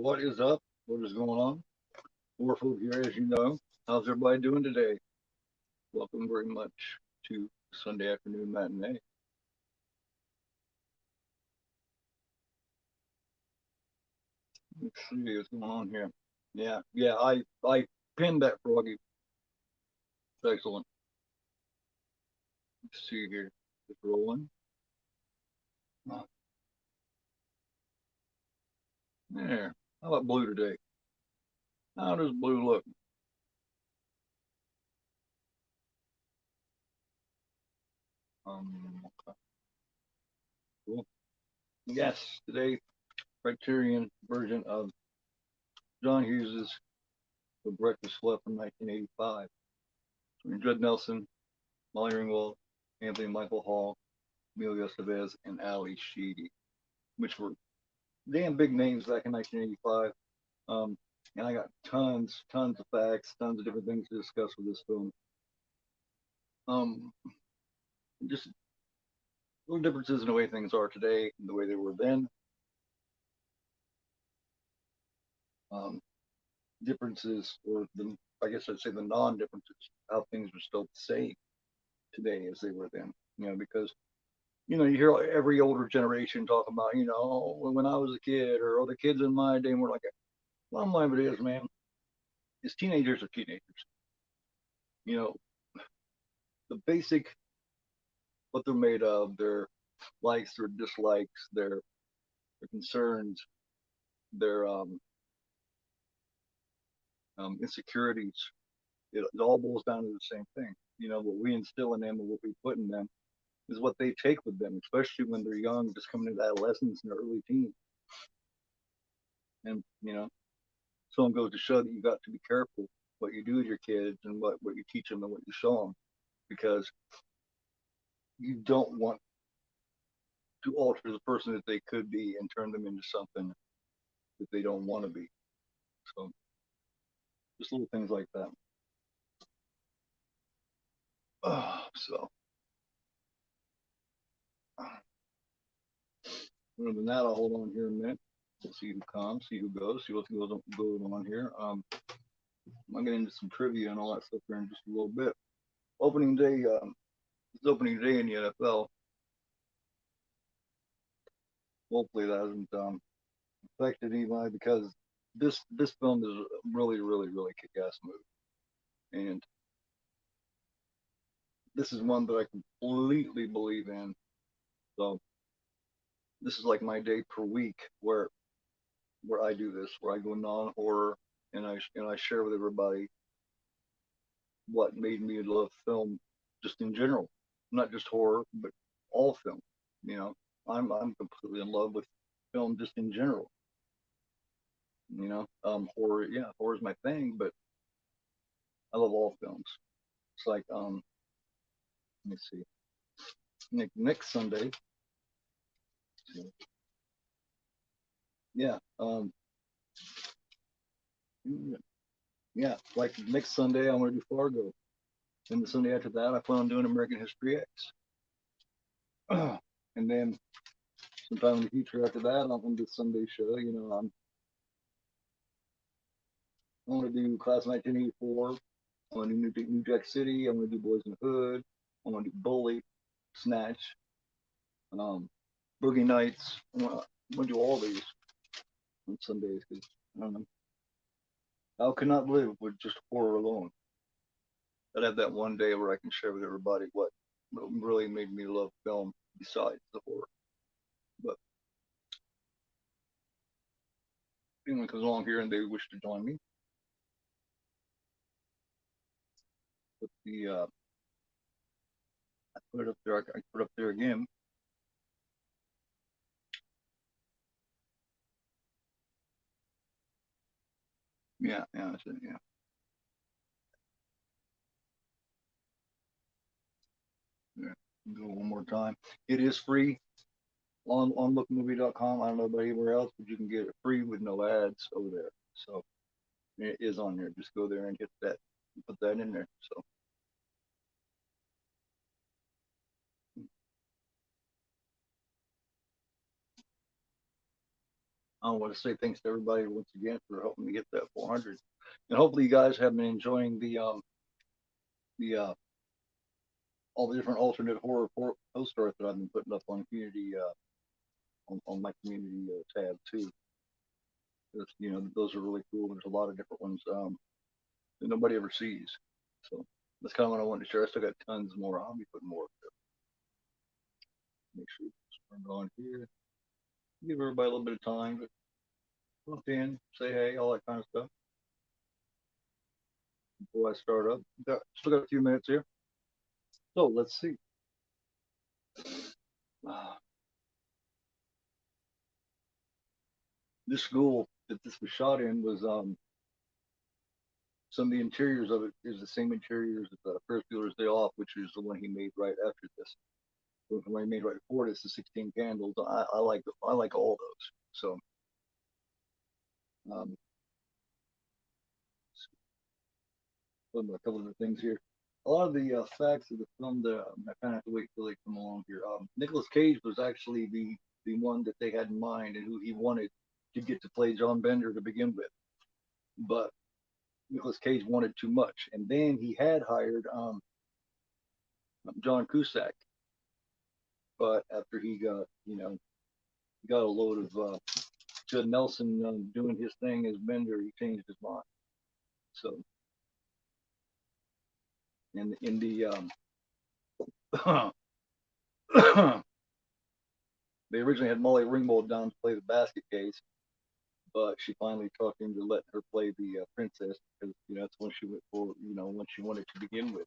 What is up? What is going on? Warfield here, as you know. How's everybody doing today? Welcome very much to Sunday afternoon matinee. Let's see what's going on here. Yeah, I pinned that froggy. It's excellent. Let's see here. It's rolling. There. How about blue today? How does blue look? Okay. Cool. Yes, today Criterion version of John Hughes's The Breakfast Club from 1985. Judd Nelson, Molly Ringwald, Anthony Michael Hall, Emilio Estevez, and Ali Sheedy, which were damn big names back in 1985. And I got tons of facts, tons of different things to discuss with this film. Just little differences in the way things are today and the way they were then. Differences, or I guess I'd say the non-differences, how things are still the same today as they were then. Because you hear every older generation talking about, when I was a kid, or the kids in my day were like, bottom line of it is, man, is teenagers are teenagers. You know, the basic, what they're made of, their likes, their dislikes, their concerns, their insecurities, it all boils down to the same thing. What we instill in them and what we put in them is what they take with them, especially when they're young, just coming into adolescence and early teens. And, someone goes to show that you got to be careful what you do with your kids and what you teach them and what you show them, because you don't want to alter the person that they could be and turn them into something that they don't want to be. So just little things like that. So other than that, I'll hold on here a minute. We'll see who comes, see who goes, see what's going on here. I'll get into some trivia and all that stuff here in just a little bit. Opening day, it's opening day in the NFL. Hopefully that hasn't affected anybody, because this film is a really, really, really kick-ass movie, and this is one that I completely believe in. So this is like my day per week where I do this, where I go non-horror and I share with everybody what made me love film just in general, not just horror, but all film. I'm completely in love with film just in general. Horror, yeah, horror is my thing, but I love all films. It's like, let me see, next Sunday, yeah, yeah, like next Sunday I'm gonna do Fargo, and the Sunday after that I plan on doing American History X, and then sometime in the future after that I'm gonna do the Sunday show. I want to do Class 1984. I want to do New Jack City. I want to do Boys in the Hood. I want to do Bully, Snatch, Boogie Nights. I want to do all these on Sundays, because I don't know. I could not live with just horror alone. I'd have that one day where I can share with everybody what really made me love film besides the horror. But if anyone comes along here and they wish to join me, put I put it up there. I put it up there again. Yeah, that's it. Yeah. Yeah. Go one more time. It is free on lookmovie.com. I don't know about anywhere else, but you can get it free with no ads over there. So it is on there. Just go there and hit that, put that in there. So I want to say thanks to everybody once again for helping me get that 400, and hopefully you guys have been enjoying the all the different alternate horror post art that I've been putting up on community on my community tab too. Those are really cool. There's a lot of different ones that nobody ever sees. So that's kind of what I wanted to share. I still got tons more. I'll be putting more. Make sure it's on here. Give everybody a little bit of time, but pop in, say hey, all that kind of stuff before I start up. Still got a few minutes here. So let's see. This school that this was shot in was some of the interiors of it is the same interiors as Ferris Bueller's Day Off, which is the one he made right after this. The one he made right before this, the 16 Candles. I like all those. So um, a couple of the things here. A lot of the facts of the film that I kind of have to wait till they come along here. Nicolas Cage was actually the one that they had in mind and who he wanted to get to play John Bender to begin with, but Nicolas Cage wanted too much, and then he had hired John Cusack, but after he got got a load of Judd Nelson doing his thing as Bender, he changed his mind. So in the they originally had Molly Ringwald down to play the basket case, but she finally talked him to let her play the princess because that's what she went for. What she wanted to begin with.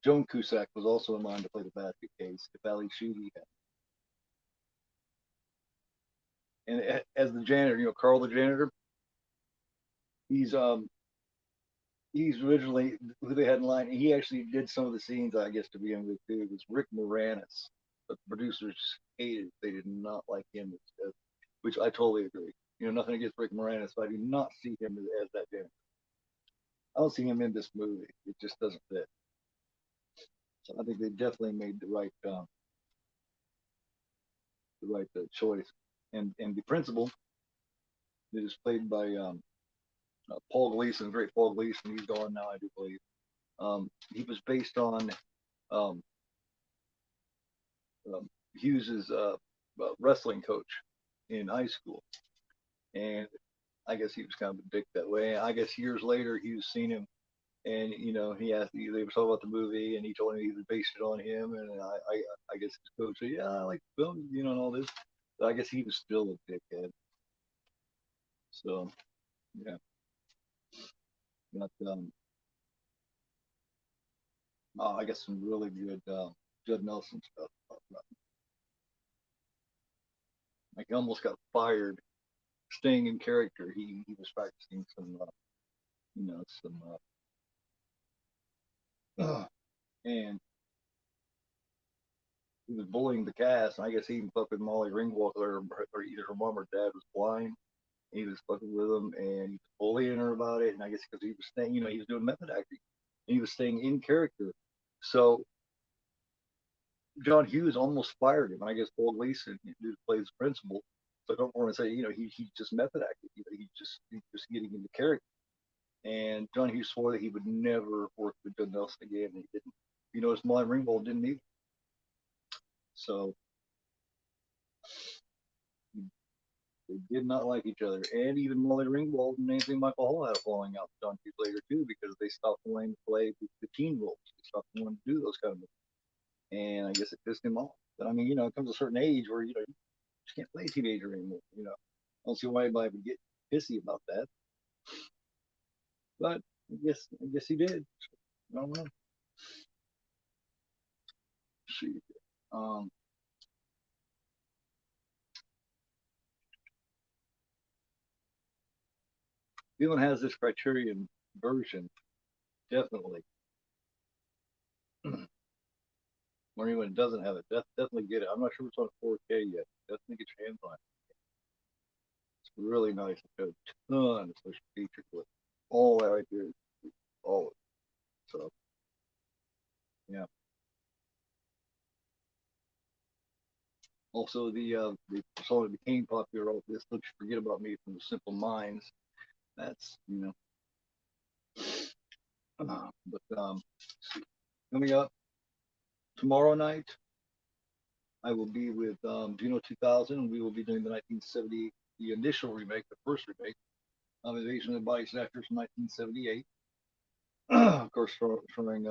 Joan Cusack was also in line to play the basket case if Ali Sheedy had. And as the janitor, Carl the janitor, he's originally who they had in line. And he actually did some of the scenes, I guess, to begin with too. It was Rick Moranis, but the producers hated. They did not like him, which I totally agree. Nothing against Rick Moranis, but I do not see him as that janitor. I don't see him in this movie. It just doesn't fit. So I think they definitely made the right choice. And the principal that is played by Paul Gleason, great Paul Gleason. He's gone now, I do believe. He was based on um, Hughes's wrestling coach in high school, and I guess he was kind of a dick that way. I guess years later, Hughes seen him, and he asked. They were talking about the movie, and he told him he was based it on him, and I guess his coach said, "Yeah, I like the film, and all this." But I guess he was still a dickhead. So yeah, got I guess some really good Judd Nelson stuff. Like he almost got fired staying in character. He was practicing some some and he was bullying the cast. And I guess he even fucked with Molly Ringwald, or either her mom or dad was blind. He was fucking with them and he was bullying her about it. And I guess because he was staying, he was doing method acting. And he was staying in character. So John Hughes almost fired him. I guess Paul Gleason, who plays the principal. So I don't want to say, he just method acted. He just getting into character. And John Hughes swore that he would never work with Judd Nelson again, and he didn't. His Molly Ringwald didn't either. So they did not like each other. And even Molly Ringwald and Anthony Michael Hall had a falling out with John Hughes later too, because they stopped wanting to play the teen roles. They stopped wanting to do those kind of movies. And I guess it pissed him off. But I mean, it comes to a certain age where you just can't play a teenager anymore. I don't see why anybody would get pissy about that. But I guess he did. I don't know. Let's see. Um, if anyone has this Criterion version, definitely. Or anyone doesn't have it, definitely get it. I'm not sure it's on 4K yet. Definitely get your hands on it. It's really nice. It's got a ton of special features with all that right there. All of it. So, yeah. also the song that became popular. All this, don't you forget about me from the Simple Minds. That's but coming up tomorrow night, I will be with Gino 2000, and we will be doing the 1970, the initial remake, the first remake of Invasion of the Body Snatchers from 1978. Of course, showing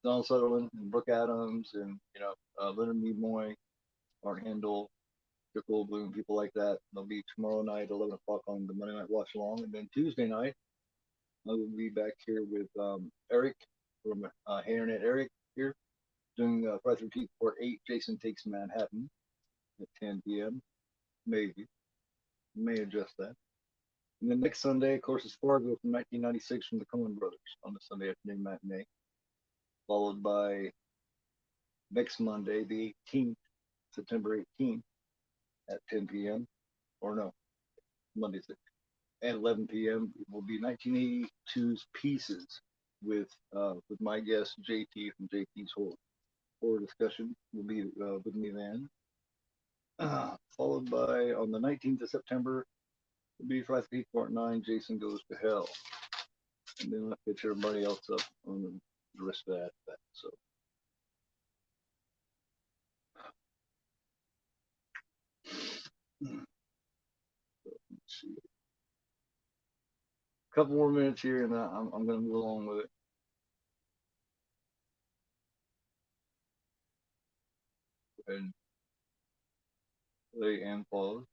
Donald Sutherland and Brooke Adams, and Leonard Nimoy, Mark Handel, Dick Goldblum, people like that. They'll be tomorrow night, 11 o'clock on the Monday Night Watch Along, and then Tuesday night I will be back here with Eric from Hey Internet Eric here doing Friday 13th Part 8. Jason Takes Manhattan at 10 p.m. Maybe may adjust that. And then next Sunday, of course, is Fargo from 1996 from the Coen Brothers on the Sunday afternoon matinee, followed by next Monday, the 18th, September 18th at 10 p.m. Or no, Monday at 11 p.m. It will be 1982's Pieces with my guest JT from JT's horror discussion. Will be with me then. Followed by on the 19th of September, will be Friday Part 9. Jason Goes to Hell, and then I'll catch everybody else up on the rest of that. So. Let's see. A couple more minutes here, and I'm going to move along with it. Go ahead and play and pause.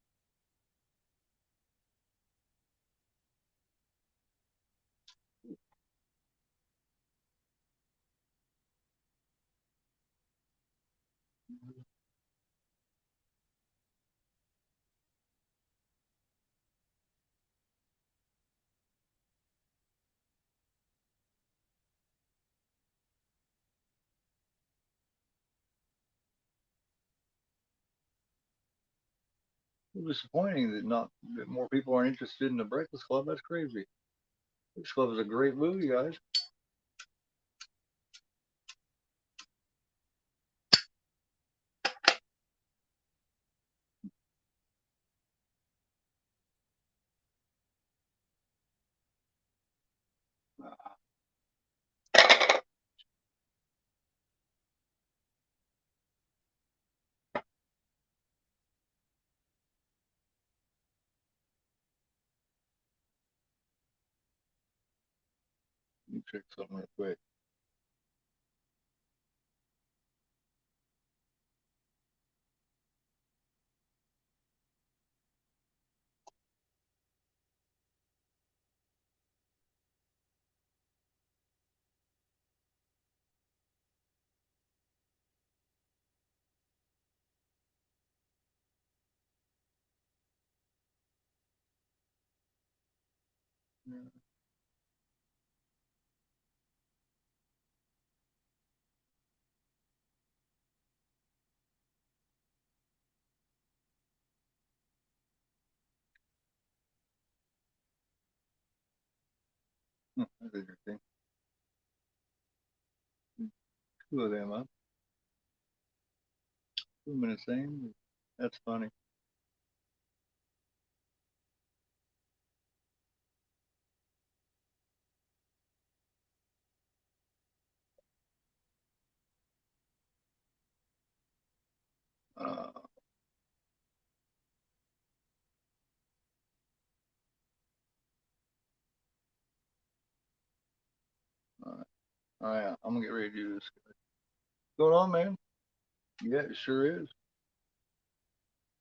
It's disappointing that more people aren't interested in the Breakfast Club. That's crazy. Breakfast Club is a great movie, guys. Let me check something real quick. That's interesting. Two of them, huh? 2 minutes same. That's funny. Uh, all right, I'm gonna get ready to do this. What's going on, man? Yeah, it sure is,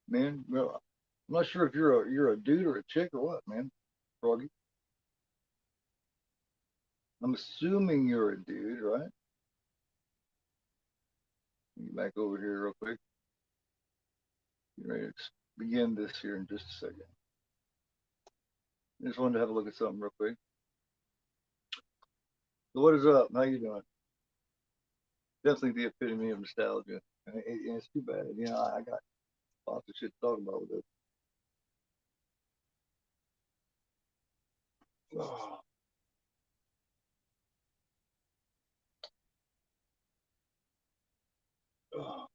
man. Well, I'm not sure if you're a dude or a chick or what, man. Froggy. I'm assuming you're a dude, right? Get back over here real quick. Get ready to begin this here in just a second. I just wanted to have a look at something real quick. So what is up? How you doing? Definitely the epitome of nostalgia. And it's too bad. I got lots of shit to talk about with this. Oh, oh.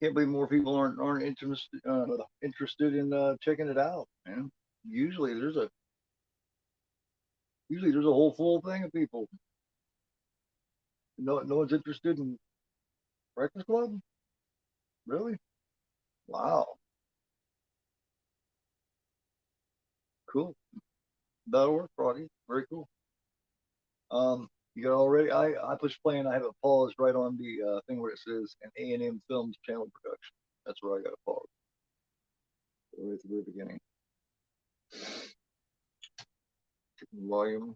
Can't believe more people aren't interested in checking it out, man. Usually there's a usually there's a whole full thing of people. No one's interested in Breakfast Club, really? Wow, cool. That'll work, Froggy. Very cool. You got already? I pushed play and I have it paused right on the thing where it says an A&M Films channel production. That's where I got it paused. Right at the very beginning. Volume.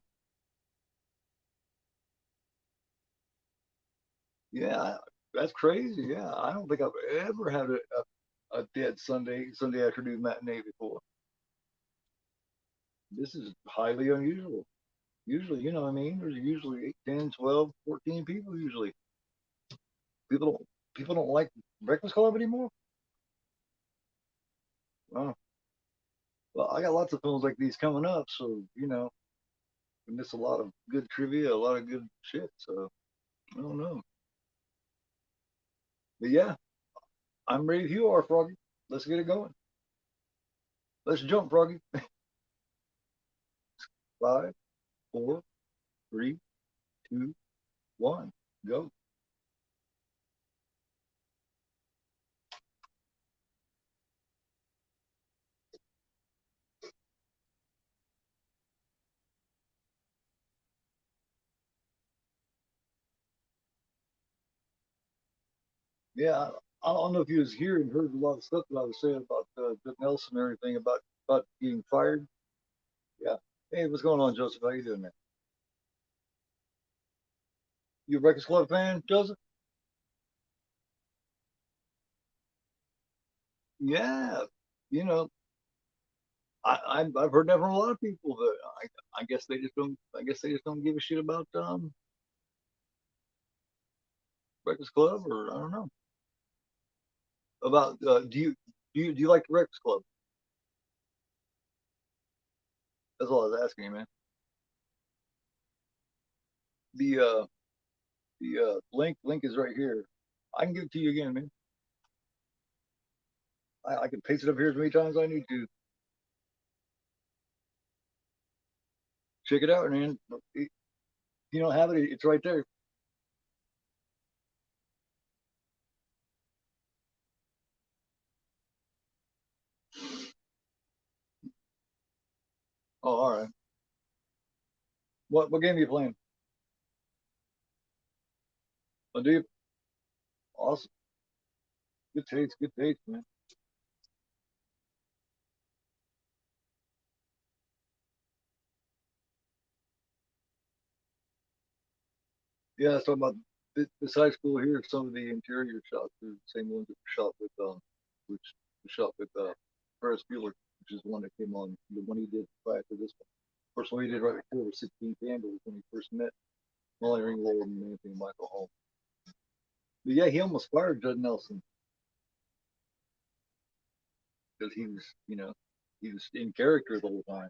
Yeah, that's crazy. Yeah, I don't think I've ever had a dead Sunday afternoon matinee before. This is highly unusual. Usually, you know what I mean? There's usually 8, 10, 12, 14 people usually. People don't people don't like Breakfast Club anymore. Oh, well, I got lots of films like these coming up, so we miss a lot of good trivia, a lot of good shit. So I don't know, but yeah, I'm ready if you are, Froggy. Let's get it going. Let's jump, Froggy. 5, 4, 3, 2, 1, go. Yeah, I don't know if you was here and heard a lot of stuff that I was saying about Judd Nelson and everything about being fired. Yeah. Hey, what's going on, Joseph? How you doing, man? You a Breakfast Club fan, Joseph? Yeah. You know, I've heard that from a lot of people, but I guess they just don't. I guess they just don't give a shit about Breakfast Club, or I don't know about. Do you like the Breakfast Club? That's all I was asking you, man. The uh the link is right here. I can give it to you again, man. I can paste it up here as many times as I need to. Check it out, man. If you don't have it, it's right there. Oh, all right. What game are you playing? Oh, do you? Awesome. Good taste, man. Yeah, so about this high school here, some of the interior shots are the same ones that were shot with which was shot with Ferris Bueller, which is the one that came on the one he did prior to this one. First one he did right before 16 Candles when he first met Molly Ringwald and Anthony Michael Hall. But yeah, he almost fired Judd Nelson because he was in character the whole time.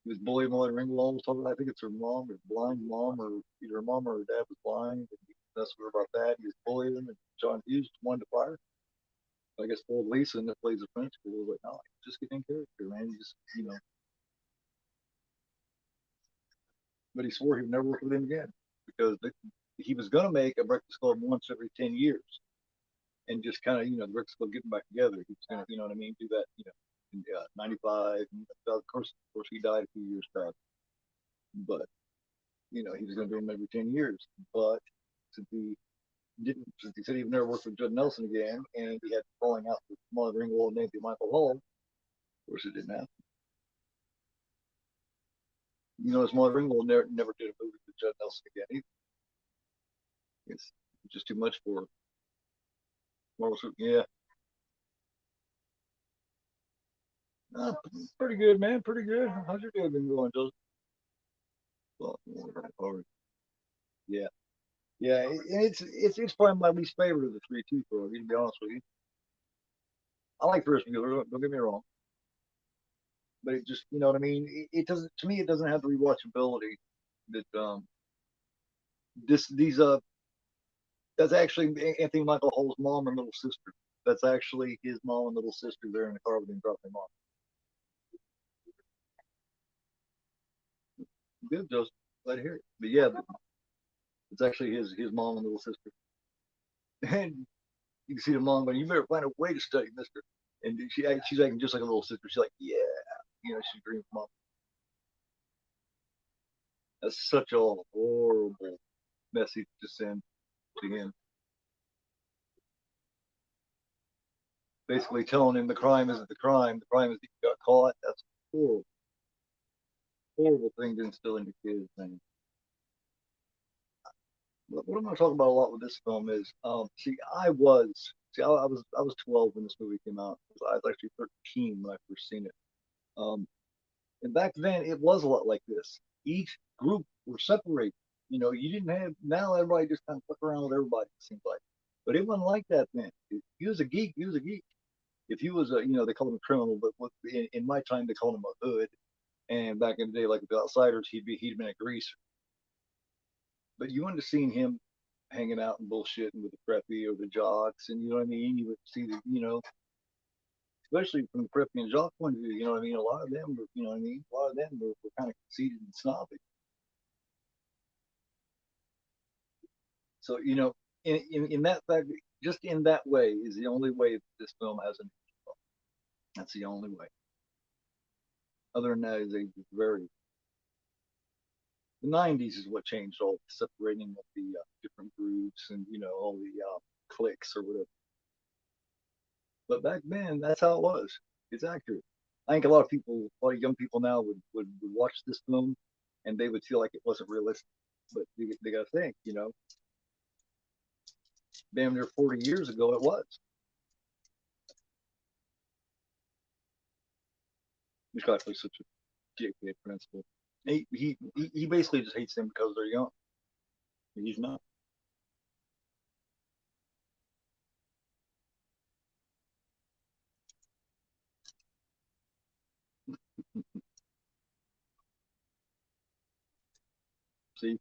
He was bullying Molly Ringwald. I think it's her mom, or blind mom, or either her mom or her dad was blind. And he messed with her about that. He was bullying him, and John Hughes wanted to fire. I guess told Lisa, and that plays the French school, was like, no, just get in character, man. You just, but he swore he would never work with him again because he was going to make a Breakfast Club once every 10 years and just kind of, the Breakfast Club getting back together. He was going to, you know what I mean, do that, in 95. And of course, he died a few years back, but, he was going to do them every 10 years. But since he since he said he would never work with Judd Nelson again, and he had falling out with Molly Ringwald and Nancy Michael Hall, of course, it didn't happen. As Molly Ringwald never did a movie with Judd Nelson again either. It's just too much for Marvel. Yeah, pretty good, man. Pretty good. How's your day been going, Joseph? Well, yeah, yeah. It's probably my least favorite of the three, too. For to be honest with you, I like Ferris Bueller. Don't get me wrong, but it just, you know what I mean. It doesn't. To me, it doesn't have the rewatchability that this these That's actually Anthony Michael Hall's mom and little sister. That's actually his mom and little sister there in the car with him dropping him off. Good, Joseph. Glad to hear it. But yeah, it's actually his mom and little sister. And you can see the mom going, "You better find a way to study, Mister." And she's acting just like a little sister. She's like, "Yeah," she's dreaming mom. That's such a horrible message to send to him. Basically telling him the crime isn't the crime. The crime is that you got caught. That's a horrible, horrible thing to instill into kids. And what I'm going to talk about a lot with this film is, I was 12 when this movie came out. I was actually 13 when I first seen it. Um, and back then, it was a lot like this. Each group were separated. You didn't have now everybody just kind of fuck around with everybody. It seems like, but it wasn't like that then. If he was a geek, he was a geek. If he was a, they called him a criminal, but in my time they called him a hood. And back in the day, like the outsiders, he'd been a greaser. But you wouldn't have seen him hanging out and bullshitting with the preppy or the jocks, and you know what I mean. You would see especially from the preppy and jock point of view, you know what I mean. A lot of them were, you know what I mean. A lot of them were kind of conceited and snobby. So in that fact, just in that way is the only way this film has an. That's the only way. Other than that, is a very the '90s is what changed all the separating of the different groups and all the cliques or whatever. But back then, that's how it was. It's accurate. I think a lot of young people now would watch this film and they would feel like it wasn't realistic. But they got to think, damn near 40 years ago, it was. This guy plays such a dickhead principal. He basically just hates them because they're young. He's not. See,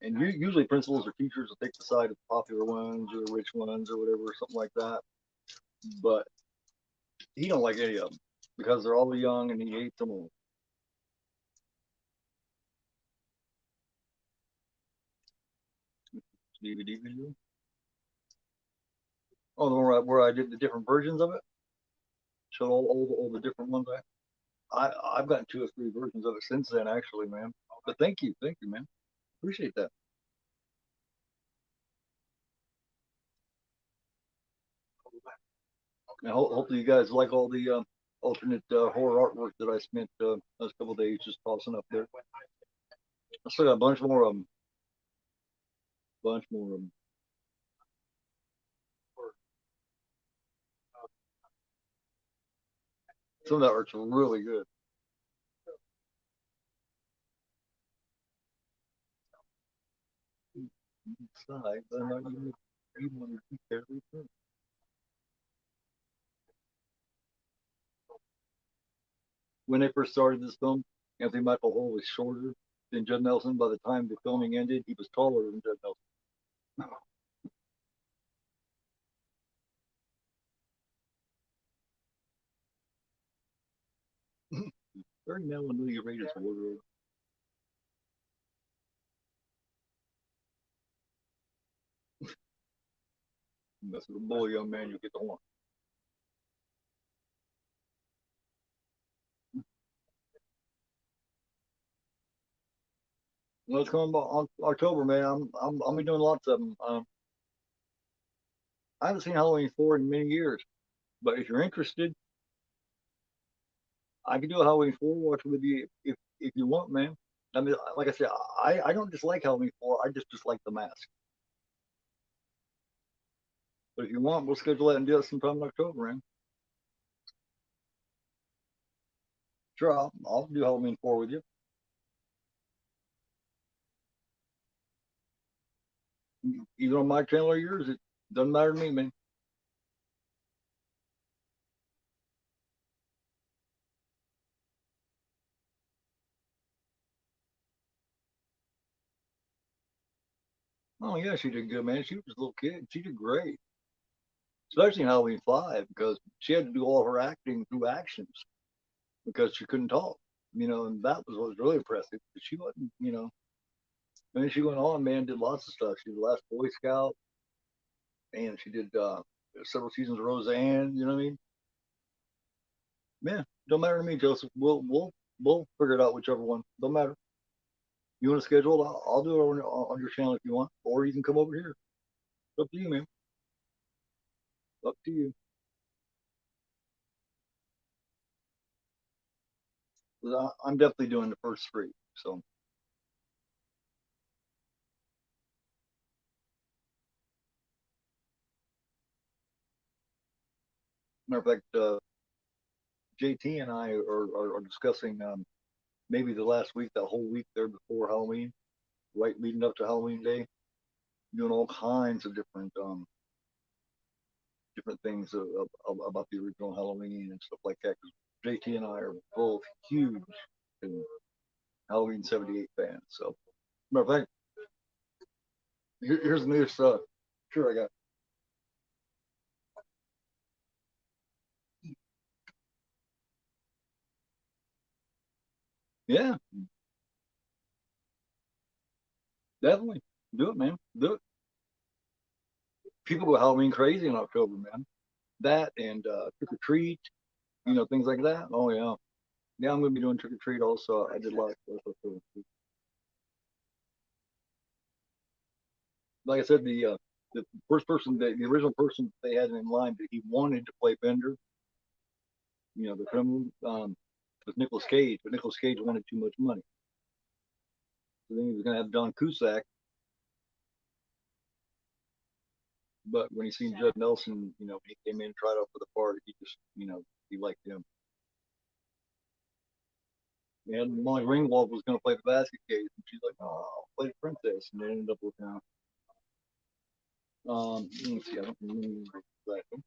and usually principals or teachers will take the side of the popular ones or the rich ones or whatever, something like that. But he don't like any of them because they're all young and he hates them all. DVD video. Oh, the one where I did the different versions of it, showed all the different ones. I've gotten two or three versions of it since then, actually, man. But thank you, man. Appreciate that. And hopefully you guys like all the alternate horror artwork that I spent those couple of days just tossing up there. I still got a bunch more of them. Bunch more of them. Some of that art's really good. Besides, I'm not even want to keep everything. When they first started this film, Anthony Michael Hall was shorter than Judd Nelson. By the time the filming ended, he was taller than Judd Nelson. Very millimeter rate is wardrobe. Mess with a boy, young man, you get the horn. Well, it's coming about October, man. I'm be doing lots of them. I haven't seen Halloween 4 in many years, but if you're interested, I can do a Halloween 4 watch with you if you want, man. I mean, like I said, I don't dislike Halloween 4. I just dislike the mask. But if you want, we'll schedule that and do it sometime in October, man. Sure, I'll do Halloween 4 with you. Either on my channel or yours. It doesn't matter to me, man. Oh yeah, she did good, man. She was a little kid. She did great, especially in Halloween 5 because she had to do all her acting through actions because she couldn't talk. And that was what was really impressive. She wasn't, I mean, she went on, man, did lots of stuff. She was the last Boy Scout, and she did several seasons of Roseanne. You know what I mean? Man, don't matter to me, Joseph. We'll figure it out, whichever one. Don't matter. You want to schedule it? I'll do it on your channel if you want, or you can come over here. It's up to you, man. Up to you. I'm definitely doing the first three. So, matter of fact, JT and I are discussing maybe the last week, that whole week there before Halloween, right leading up to Halloween Day, doing all kinds of different things about the original Halloween and stuff like that. Because JT and I are both huge Halloween '78 fans. So, matter of fact, here's the new stuff. Sure, I got. Yeah, definitely do it, man. Do it. People go Halloween crazy in October, man. That and trick or treat, things like that. Oh yeah, yeah. I'm gonna be doing trick or treat also. I did a lot of stuff. Like I said, the first person, the original person they had in line that he wanted to play Bender, the criminal, was Nicolas Cage, but Nicolas Cage wanted too much money, so then he was gonna have John Cusack. But when he seen Judd Nelson, when he came in and tried out for the part, he just, he liked him. And Molly Ringwald was going to play the basket case, and she's like, "Oh, I'll play the princess," and they ended up with let me see, I don't remember exactly.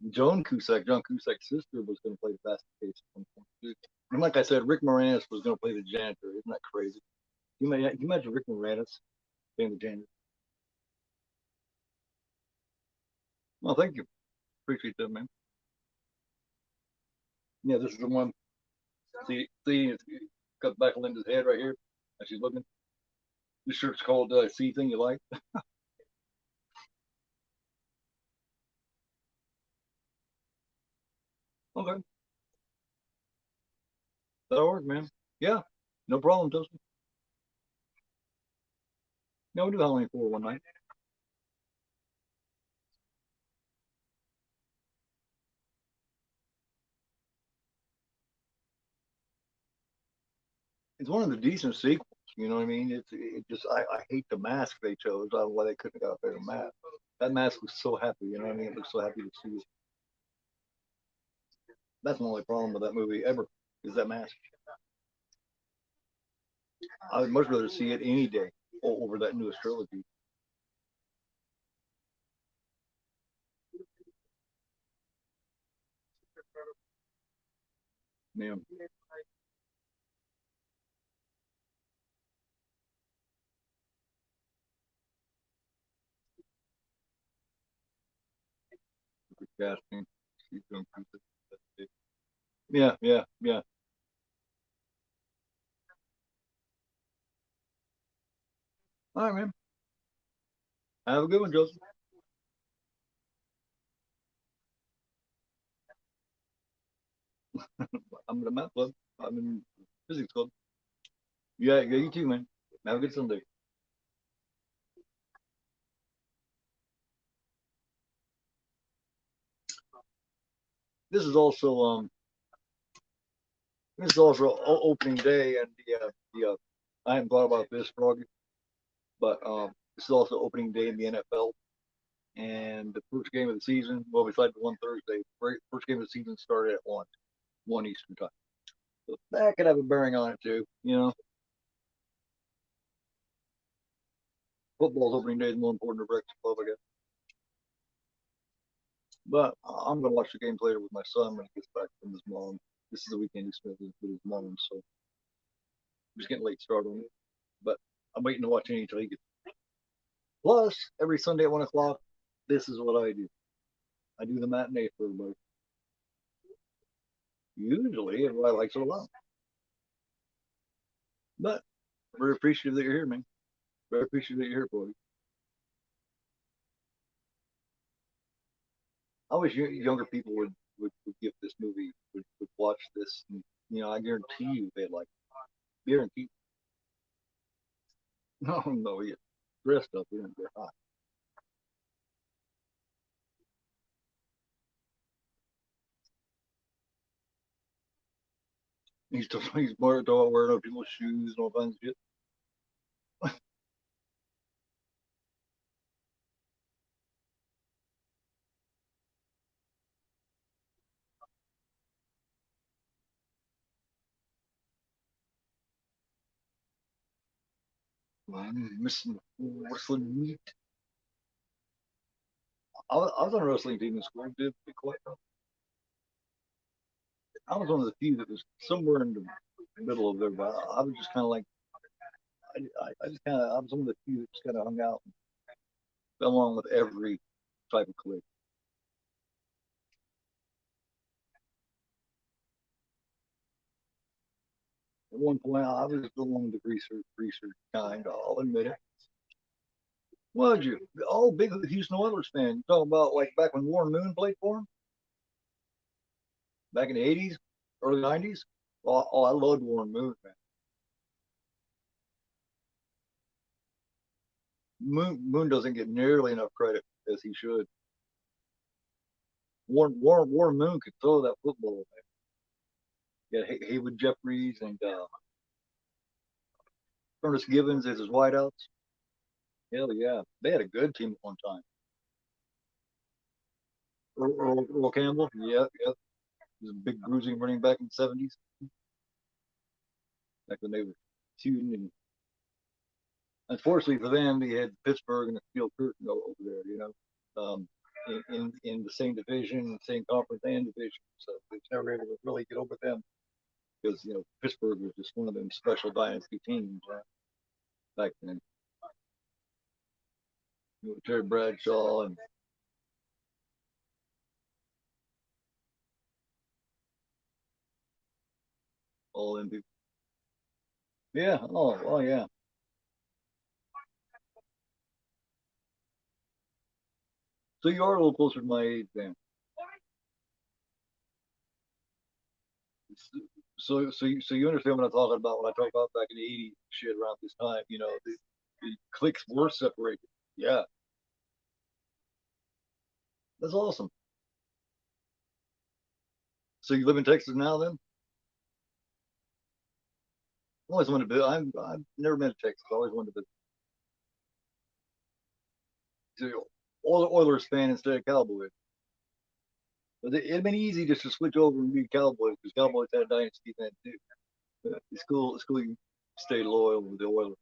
John Cusack's sister, was going to play the basket case at some point. And like I said, Rick Moranis was going to play the janitor. Isn't that crazy? You imagine Rick Moranis playing the janitor? Well, thank you. Appreciate that, man. Yeah, this is the one. See, it's cut back Linda's head right here as she's looking. This shirt's called "See Thing You Like." Okay, that'll work, man. Yeah, no problem, Dustin. Yeah, we'll do Halloween 4 one night. It's one of the decent sequels. You know what I mean? It just I hate the mask they chose. I don't know why they couldn't have got a better mask. That mask was so happy. You know what I mean? It looks so happy to see it. That's the only problem with that movie ever is that mask. I would much rather see it any day over that newest trilogy. Yeah, the casting. Yeah, yeah, yeah. All right, man. Have a good one, Joseph. I'm in the math club. I'm in physics club. Yeah, yeah, you too, man. Have a good Sunday. This is also opening day, and I hadn't thought about this, Froggy, but this is also opening day in the NFL, and the first game of the season. Well, besides the one Thursday, first game of the season started at one Eastern time. So that could have a bearing on it too. Football's opening day is more important to Breakfast Club, I guess. But I'm gonna watch the games later with my son when he gets back from his mom. This is the weekend he spends with his mom, so I'm just getting late start on it. But I'm waiting to watch any until he gets. Plus, every Sunday at 1 o'clock, this is what I do. I do the matinee for everybody. Usually, everybody likes it a lot. But very appreciative that you're here, man. Very appreciative that you're here, boy. I wish younger people would give this movie, would watch this. And, I guarantee you they'd like it. Guarantee. No, no, he gets dressed up here and they're hot. He's more talking wearing other people's shoes and all kinds of shit. I'm missing wrestling meat. I was on a wrestling team in school. Did be quite. I was one of the few that was somewhere in the middle of everybody. I was just kind of like I just kind of I was one of the few that just kind of hung out and fell along with every type of clique. At one point, I was along the research kind. I'll admit it. Was you? Oh, big Houston Oilers fan. You talking about like back when Warren Moon played for him back in the '80s, early '90s? I loved Warren Moon, man. Moon doesn't get nearly enough credit as he should. Warren Moon could throw that football. Man. Yeah, Haywood Jeffries and Ernest Givens as his wideouts. Hell yeah, they had a good team at one time. Earl Campbell, yeah, yeah, he was a big bruising running back in the '70s, back when they were shooting. And unfortunately for them, they had Pittsburgh and the Steel Curtain over there. In the same division, same conference and division. So they was never able to really get over them because Pittsburgh was just one of them special dynasty teams back then. Terry Bradshaw and all them people. Yeah. Oh yeah. So you are a little closer to my age then. So you understand what I'm talking about when I talk about back in the '80s shit around this time. The cliques were separated. Yeah, that's awesome. So you live in Texas now then? I always wanted to. I've never been to Texas. I always wanted to. Oilers fan instead of Cowboys. But it'd been easy just to switch over and be Cowboys because Cowboys had a dynasty then too. It's cool you stay loyal with the Oilers.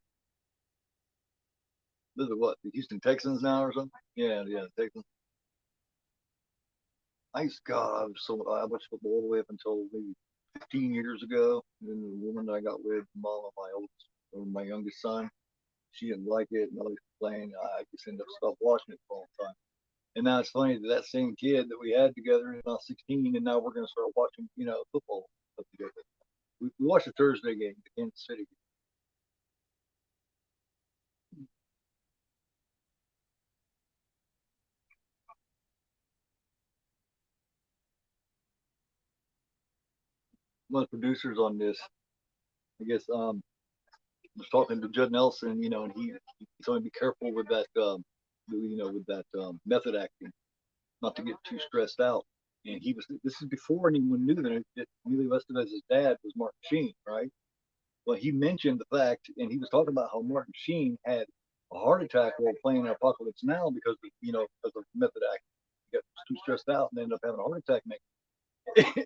This is what the Houston Texans now or something. Yeah, yeah, Texans. God, I watched football all the way up until maybe 15 years ago. And then the woman that I got with, mom of my oldest or my youngest son, she didn't like it, and I was playing. I just ended up stopped watching it for a long time. And now it's funny that same kid that we had together is now 16, and now we're going to start watching, football together. We watched the Thursday game, the Kansas City game. One of the producers on this, I guess, was talking to Judd Nelson, and he told me be careful with that, with that method acting, not to get too stressed out. And this is before anyone knew that Emilio Estevez's dad was Martin Sheen, right? Well, he mentioned the fact, and he was talking about how Martin Sheen had a heart attack while playing Apocalypse Now because of method acting. He got too stressed out and ended up having a heart attack.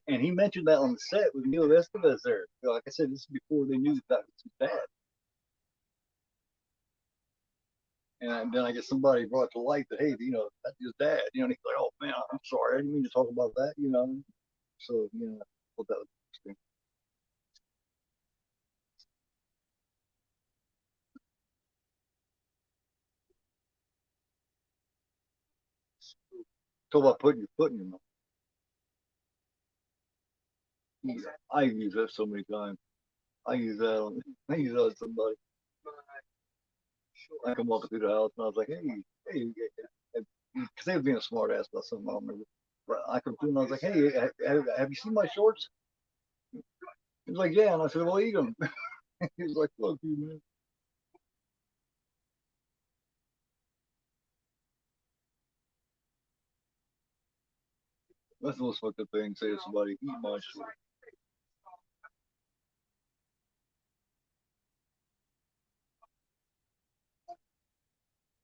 And he mentioned that on the set with Emilio Estevez there. Like I said, this is before they knew that was his dad. And then I guess somebody brought to light that, hey, that's his dad. And he's like, oh man, I'm sorry, I didn't mean to talk about that. So I thought that was interesting. Talk about putting your foot in your mouth. I use that so many times. I use that on somebody. I come walking through the house and I was like, hey, because they were being a smart ass about something I don't remember. But I come through and I was like, hey, have you seen my shorts? He was like, yeah. And I said, well, eat them. He was like, fuck you, man. That's the most fucked up thing to say to somebody, eat my shorts.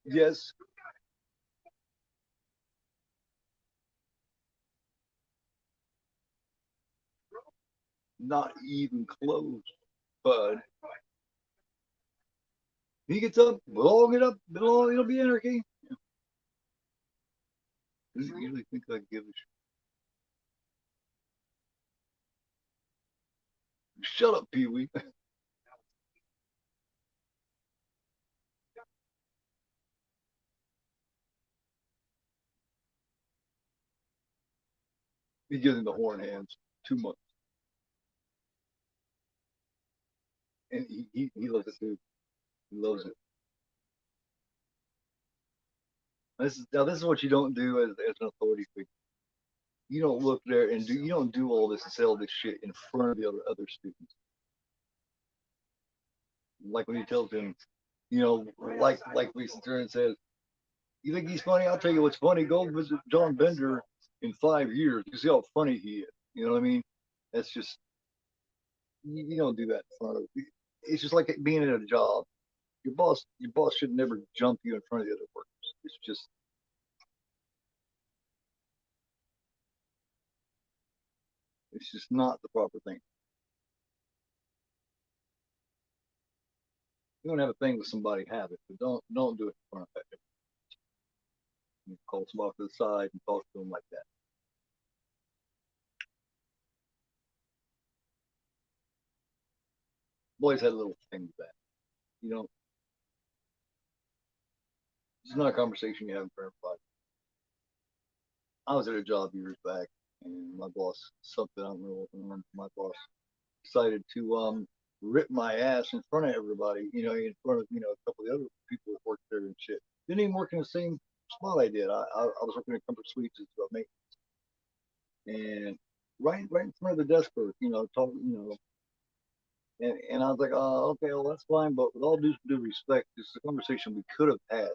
Yes, not even close. But he gets up, we'll all get up, it'll be anarchy. Doesn't usually think I give a shit. Shut up, Pee Wee. He gives him the horn hands too much. And he loves it too. He loves it. This is what you don't do as an authority figure. You don't look there and you don't do all this and say all this shit in front of the other students. Like when he tells him, like we sit there and says, you think he's funny? I'll tell you what's funny. Go visit John Bender in 5 years. You see how funny he is. You know what I mean? That's just you don't do that in front of. It's just like being in a job. Your boss should never jump you in front of the other workers. It's just not the proper thing. You don't have a thing with somebody, have it, but don't do it in front of that. You call them off to the side and talk to them like that. Boys had a little thing with that. You know, it's not a conversation you have in front of everybody. I was at a job years back, and my boss, something I don't know, my boss decided to rip my ass in front of everybody. In front of a couple of the other people that worked there and shit. Didn't even work in the same spot I did. I was working at Comfort Suites as a mate, and right in front of the desk clerk, talking, and I was like, okay, well that's fine, but with all due respect, this is a conversation we could have had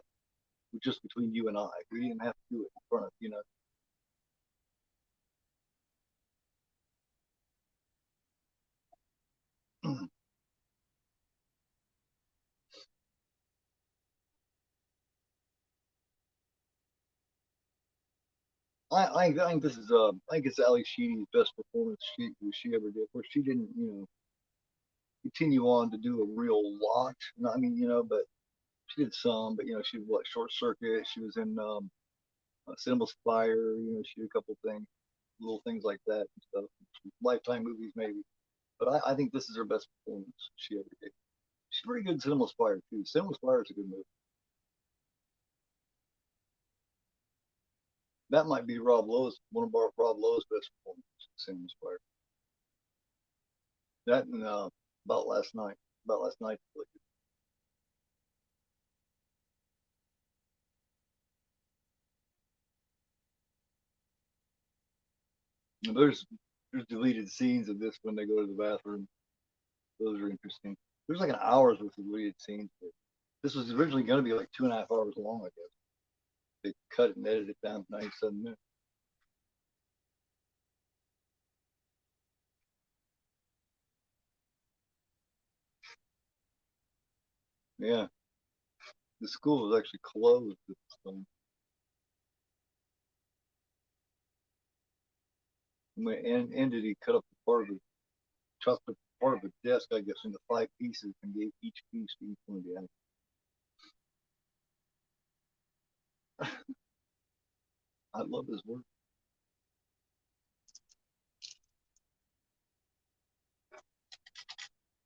just between you and I. We didn't have to do it in front of I think this is I think it's Ali Sheedy's best performance she ever did. Of course, she didn't continue on to do a real lot. I mean, but she did some. But she did what Short Circuit. She was in Cinema's Fire. She did a couple things, little things like that and stuff. Lifetime movies maybe. But I think this is her best performance she ever did. She's pretty good in Cinema's Fire too. Cinema's Fire is a good movie. That might be one of our Rob Lowe's best performances. Cinema's Fire. That and about last night. About last night. There's deleted scenes of this when they go to the bathroom. Those are interesting. There's like an hour's worth of deleted scenes. This was originally going to be like 2.5 hours long, I guess. They cut it and edited it down to 97 minutes. Yeah, the school was actually closed at this time. And when it ended, he cut up chopped up part of the desk, I guess, into 5 pieces and gave each piece to each one of the actors. I love his work.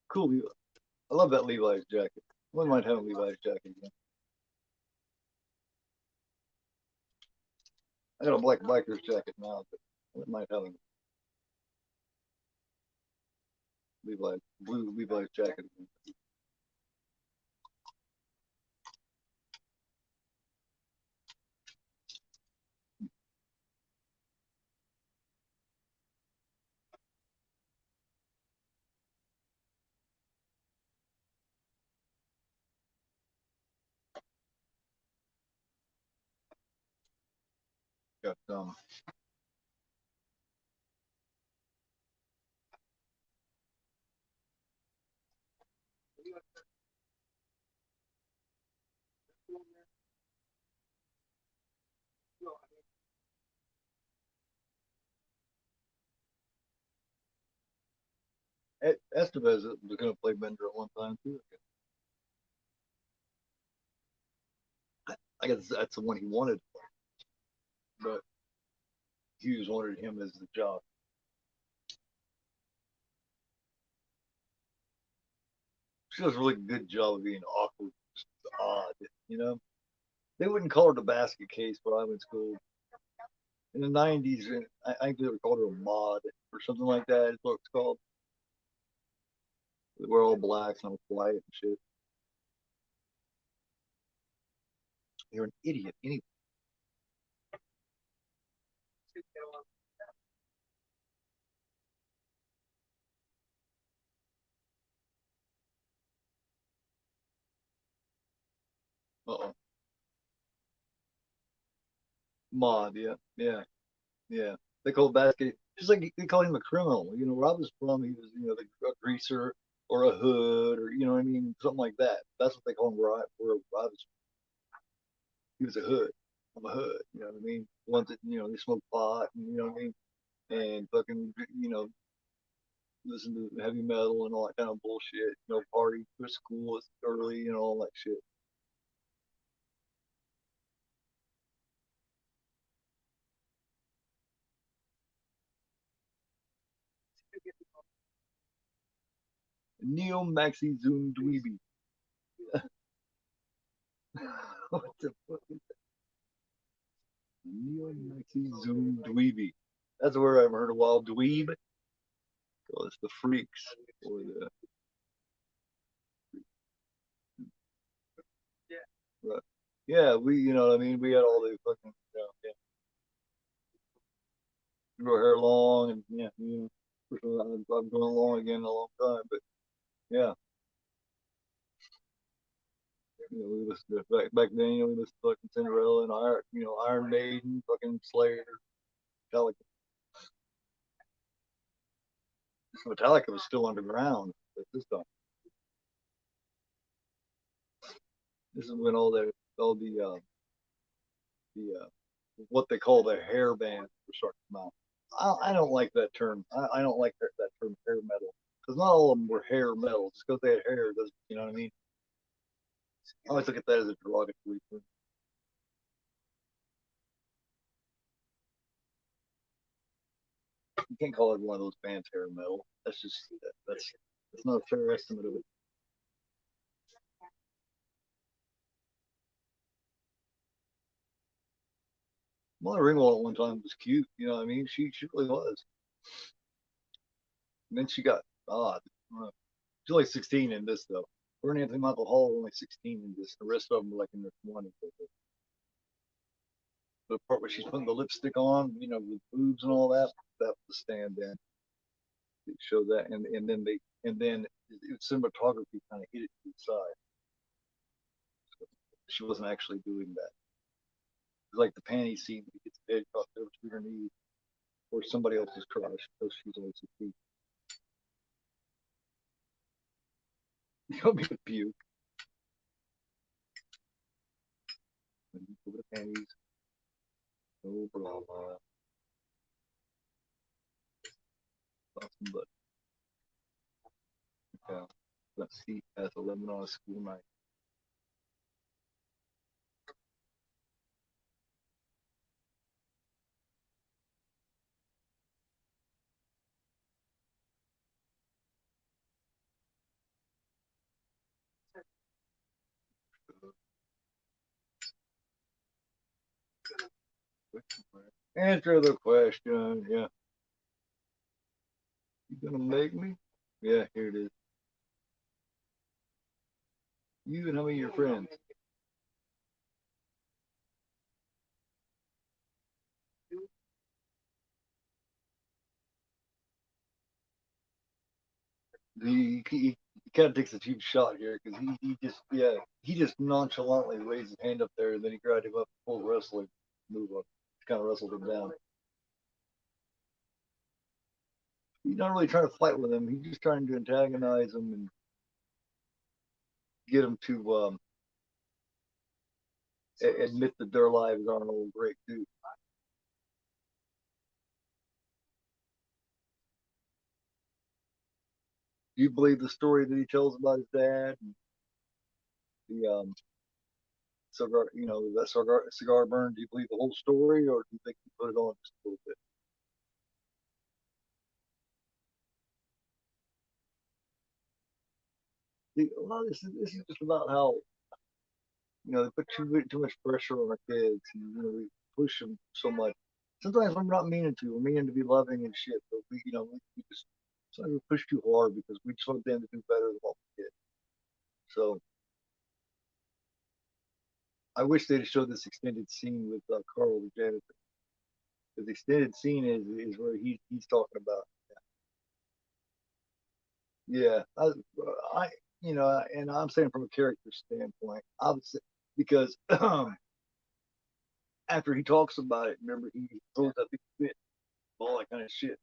Cool. I love that Levi's jacket. I wouldn't mind having a Levi's jacket again. I got a black biker's jacket now, but I might have a blue Levi's jacket. Got Estevez was going to play Bender at one time too. I guess that's the one he wanted, but Hughes wanted him as the job. She does a really good job of being awkward, just odd, you know. They wouldn't call her the basket case when I went to school. In the '90s, I think they would call her a mod or something like that. Is what it's called. They wear all blacks and all white and shit. You're an idiot. Anyway. Uh-oh. Mod, yeah, yeah, yeah. They call basket just like they call him a criminal. You know, Rob was from he was a greaser or a hood or you know what I mean something like that. That's what they call him. Where Rob was, he was a hood. I'm a hood. You know what I mean? Ones that they smoke pot and you know what I mean and fucking listen to heavy metal and all that kind of bullshit. Party to school early, all that shit. Neo Maxi Zoom Dweeby. What the fuck is Neo Maxi Zoom Dweeby? That's a word I've heard a while. Dweeb. Oh, it's the freaks or the right. Yeah, we what I mean. We had all the fucking yeah, grow hair long and yeah, I'm going long again in a long time, but yeah, we listened to back then. We listened to fucking Cinderella and Iron Maiden, fucking Slayer, Metallica. Metallica was still underground at this time. This is when all the what they call the hair bands were starting to come out. I don't like that term. I don't like that term hair metal because not all of them were hair metal. Just because they had hair doesn't, you know what I mean? I always look at that as a derogatory term. You can't call every one of those bands hair metal. That's not a fair estimate of it. Molly Ringwald at one time was cute. You know what I mean? She really was. And then she got odd. She's like 16 in this though. Her and Anthony Michael Hall are only 16 in this. The rest of them are like in their 20s. The part where she's putting the lipstick on, with boobs and all that, that was the stand in. It showed that, and then cinematography kind of hit it to the side. So she wasn't actually doing that. It's like the panty scene that gets the head crossed over to her knee, or somebody else's crotch, because she's always a feet. You'll be a puke. Over the panties. No blah blah. Awesome, but yeah. Let's see. That's 11 on a school night. Answer the question. Yeah. You gonna make me? Yeah, here it is. You and how many of your friends? He kind of takes a cheap shot here because he just nonchalantly raised his hand up there and then he grabbed him up full wrestling move up, kind of wrestled him down. He's not really trying to fight with him. He's just trying to antagonize him and get him to admit that their lives aren't all great too. Do you believe the story that he tells about his dad and the cigar, that cigar burn? Do you believe the whole story, or do you think he put it on just a little bit? A lot of this is just about how they put too much pressure on our kids, and we push them so much. Sometimes we're not meaning to. We're meaning to be loving and shit, but we just sometimes we push too hard because we just want them to do better than what we did. So I wish they'd showed this extended scene with Carl the janitor. The extended scene is where he's talking about. Yeah, and I'm saying from a character standpoint, obviously, because after he talks about it, remember he throws that big fit, all that kind of shit.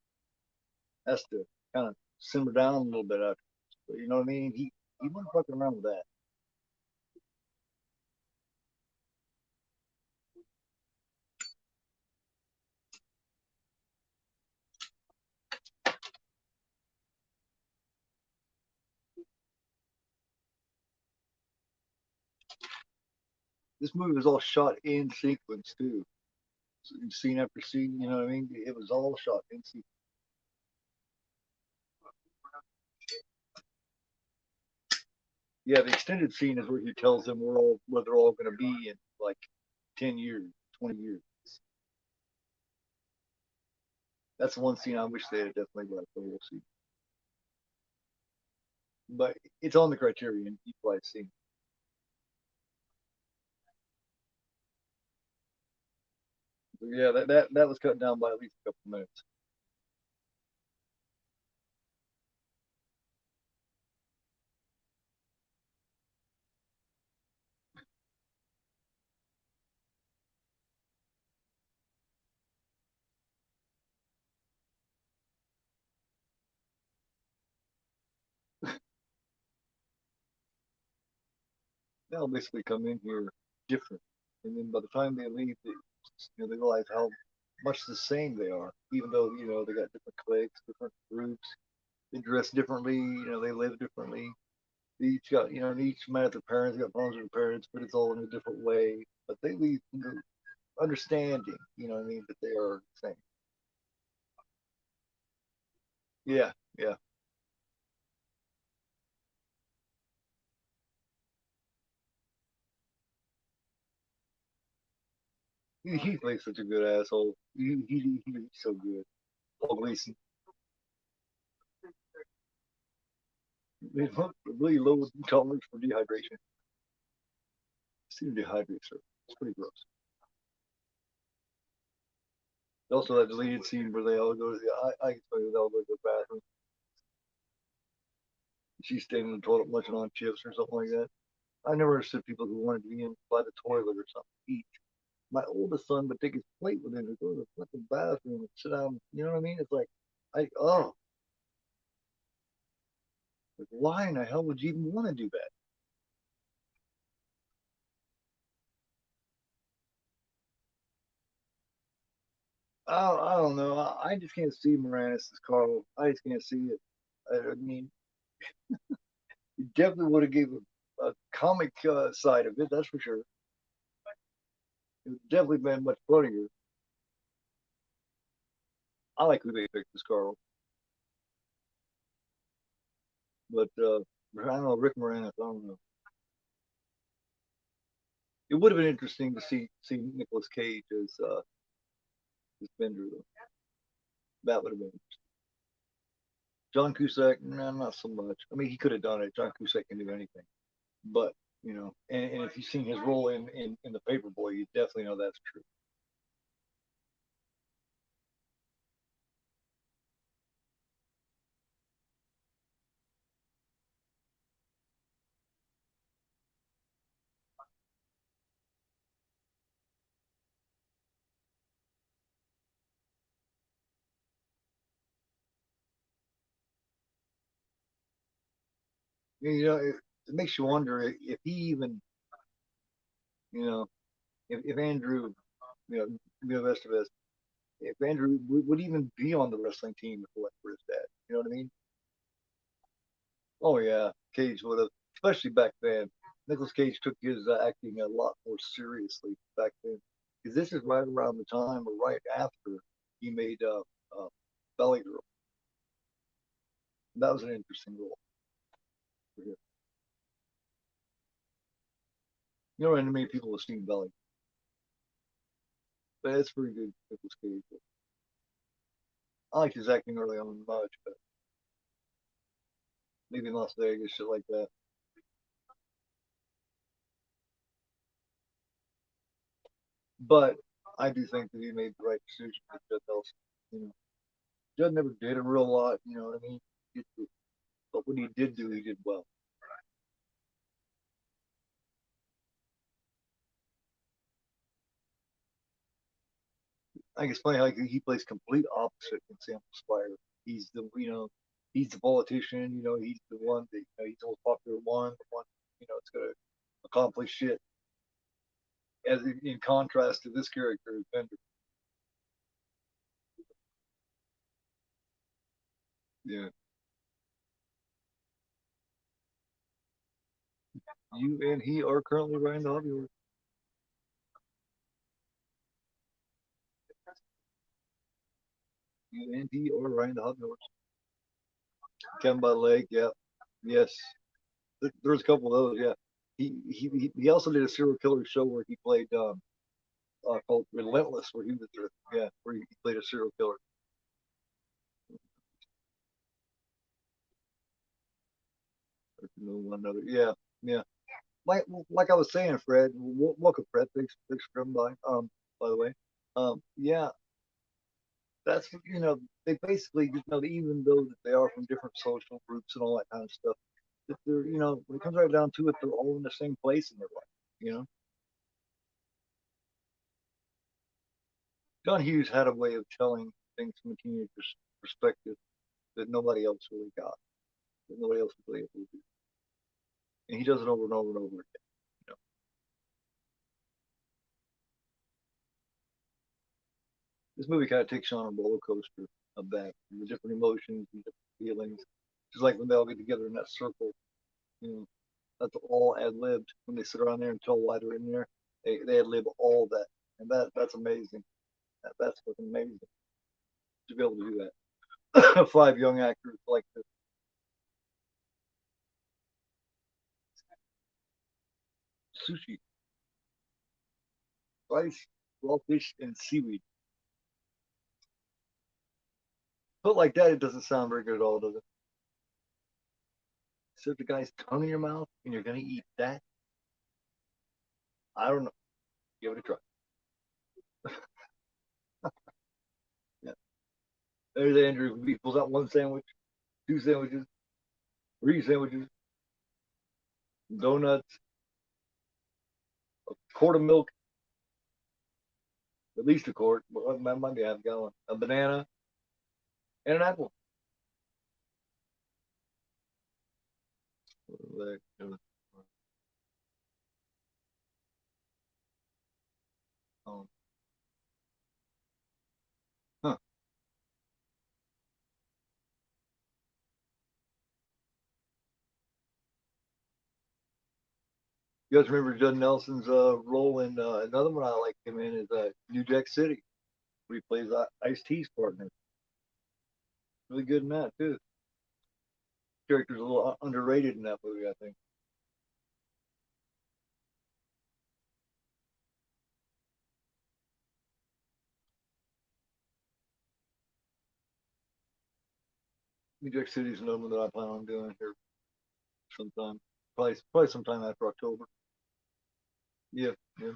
Has to kind of simmer down a little bit after. But you know what I mean? He wasn't fucking around with that. This movie was all shot in sequence too, so scene after scene. You know what I mean? It was all shot in sequence. Yeah, the extended scene is where he tells them where they're all going to be in like 10 years, 20 years. That's one scene I wish they had definitely let the whole scene. But it's on the Criterion. You probably seen. Yeah, that was cut down by at least a couple minutes. They'll basically come in here different, and then by the time they leave, they realize how much the same they are. Even though they got different cliques, different groups, they dress differently. They live differently. They each got they each mad at their parents, got problems with their parents, but it's all in a different way. But they leave understanding. You know what I mean? That they are the same. Yeah, yeah. He plays such a good asshole. He's so good. Paul Gleason. They have really low tolerance for dehydration. Seem to dehydrate, sir. It's pretty gross. Also, that deleted scene where they all go to I can tell you they all go to the bathroom. She's standing in the toilet munching on chips or something like that. I never understood people who wanted to be in by the toilet or something to eat. My oldest son would take his plate with him to go to the fucking bathroom and sit down. You know what I mean? It's like, like, why in the hell would you even want to do that? I don't know. I just can't see Moranis as Carl. I just can't see it. I mean, he definitely would have gave a comic side of it. That's for sure. It would definitely been much funnier. I like who they picked as Carl, but I don't know Rick Moranis. I don't know. It would have been interesting to see Nicolas Cage as This Bender though. That would have been John Cusack. Nah, not so much. I mean, he could have done it. John Cusack can do anything. But and if you've seen his role in the Paperboy, you definitely know that's true. It makes you wonder if he even, you know, if Andrew, the rest of us, if Andrew would even be on the wrestling team if it wasn't for his dad. You know what I mean? Oh yeah, Cage would have, especially back then. Nicolas Cage took his acting a lot more seriously back then, because this is right around the time or right after he made Valley Girl. That was an interesting role for him. You know, and many people have seen Valley, but it's pretty good. Nicolas Cage. I liked his acting early on much, but maybe in Las Vegas, shit like that. But I do think that he made the right decision with Judd Nelson. You know, Judd never did a real lot. You know what I mean? But when he did do, he did well. I think it's funny how he plays complete opposite in Sam Spire. He's the he's the politician. He's the one that he's the most popular one, the one it's gonna accomplish shit. As in contrast to this character, Bender. Yeah, you and he are currently riding the hobby horse. You and he are riding the hobby horse. Kevin by the Lake, yeah, yes. There's a couple of those, yeah. He also did a serial killer show where he played called Relentless, where he was where he played a serial killer. One another, yeah, yeah. Like I was saying, Fred. Welcome, Fred. Thanks for coming by. By the way, yeah, that's they basically even though that they are from different social groups and all that kind of stuff, that they're when it comes right down to it, they're all in the same place in their life. You know, John Hughes had a way of telling things from a teenager's perspective that nobody else really got, that nobody else was really able to do, and he does it over and over and over again. You know, this movie kind of takes you on a roller coaster of that, the different emotions, the different feelings. Just like when they all get together in that circle, you know, that's all ad libbed when they sit around there and tell why they're in there. They ad lib all that, and that's amazing. That's fucking amazing to be able to do that. Five young actors like this. Sushi, rice, raw fish, and seaweed. Put like that, it doesn't sound very good at all, does it? So the guy's tongue in your mouth and you're gonna eat that? I don't know. Give it a try. Yeah. There's Andrew. He pulls out one sandwich, two sandwiches, three sandwiches, donuts, a quart of milk, at least a quart. But that might be half a gallon. A banana and an apple. Um, huh. You guys remember Judd Nelson's role in another one I like him in is New Jack City, where he plays Ice T's partner. Really good in that too. Character's a little underrated in that movie, I think. New Jack City's another one that I plan on doing here sometime. Probably sometime after October. Yeah, yeah.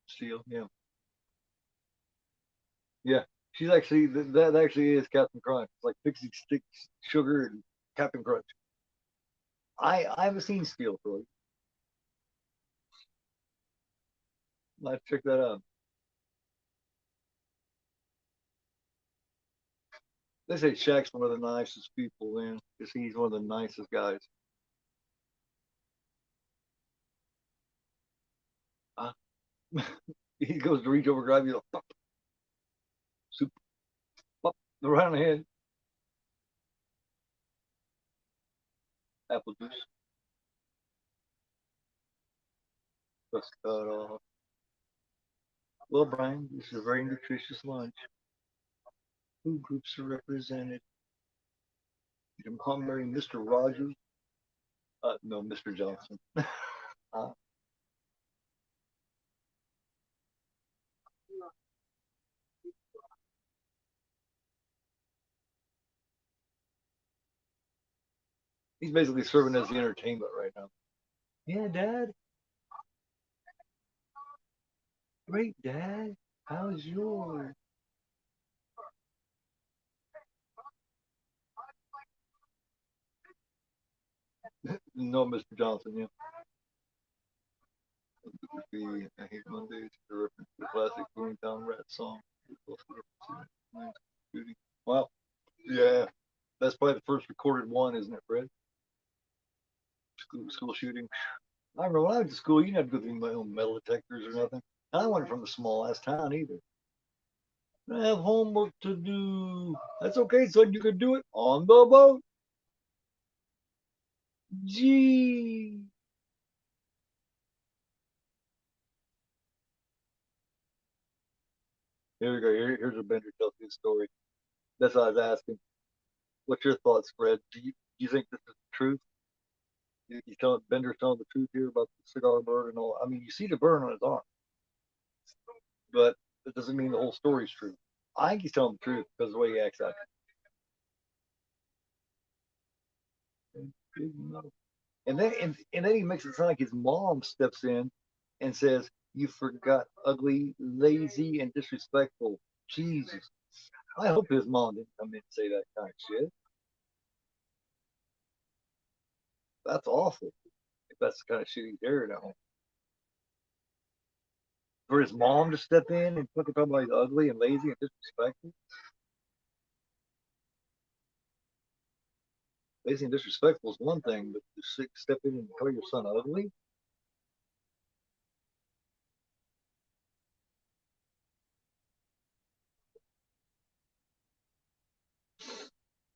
Steel, yeah. Yeah. She's actually that actually is Captain Crunch. It's like Pixie Sticks, Sugar, and Captain Crunch. I haven't seen Steel Troy. Let's check that out. They say Shaq's one of the nicest people, man. Because he's one of the nicest guys. Uh, he goes to reach over, grab you, pop, soup, pop, around the head, apple juice, just cut off. Well, Brian, this is a very nutritious lunch. Food groups are represented. Your mom married Mr. Rogers. No, Mr. Johnson. uh, he's basically serving as the entertainment right now. Yeah, Dad. Great, Dad. How's yours? No, Mr. Johnson. Yeah. The I Hate Mondays. The reference to the classic Boomtown Rat song. Wow. Yeah. That's probably the first recorded one, isn't it, Fred? School shooting. I remember when I went to school, you didn't have to go through my own metal detectors or nothing. And I wasn't from a small ass town either. I have homework to do. That's okay, son. You can do it on the boat. Gee. Here we go. Here's a Bender tells you a story. That's what I was asking. What's your thoughts, Fred? Do you think this is the truth? You tell Bender's telling the truth here about the cigar burn and all. I mean, you see the burn on his arm, but that doesn't mean the whole story's true. I think he's telling the truth because of the way he acts out. And then he makes it sound like his mom steps in and says, "You forgot ugly, lazy, and disrespectful." Jesus, I hope his mom didn't come in and say that kind of shit. That's awful. If that's the kind of shit he's hearing at home. For his mom to step in and fucking talk about he's ugly and lazy and disrespectful. Lazy and disrespectful is one thing, but to step in and call your son ugly,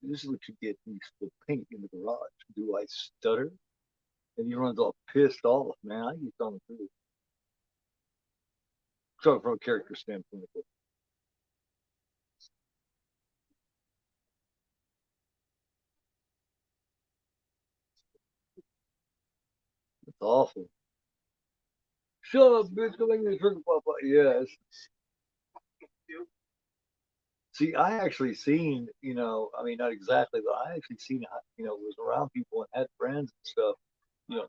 this is what you get when you spill paint in the garage. Do I stutter? And he runs all pissed off, man. I get on the truth. So from a character standpoint, it's awful. Shut up, bitch. Go make me drink pop. Yes. See, I actually seen, I mean, not exactly, but I actually seen, was around people and had friends and stuff,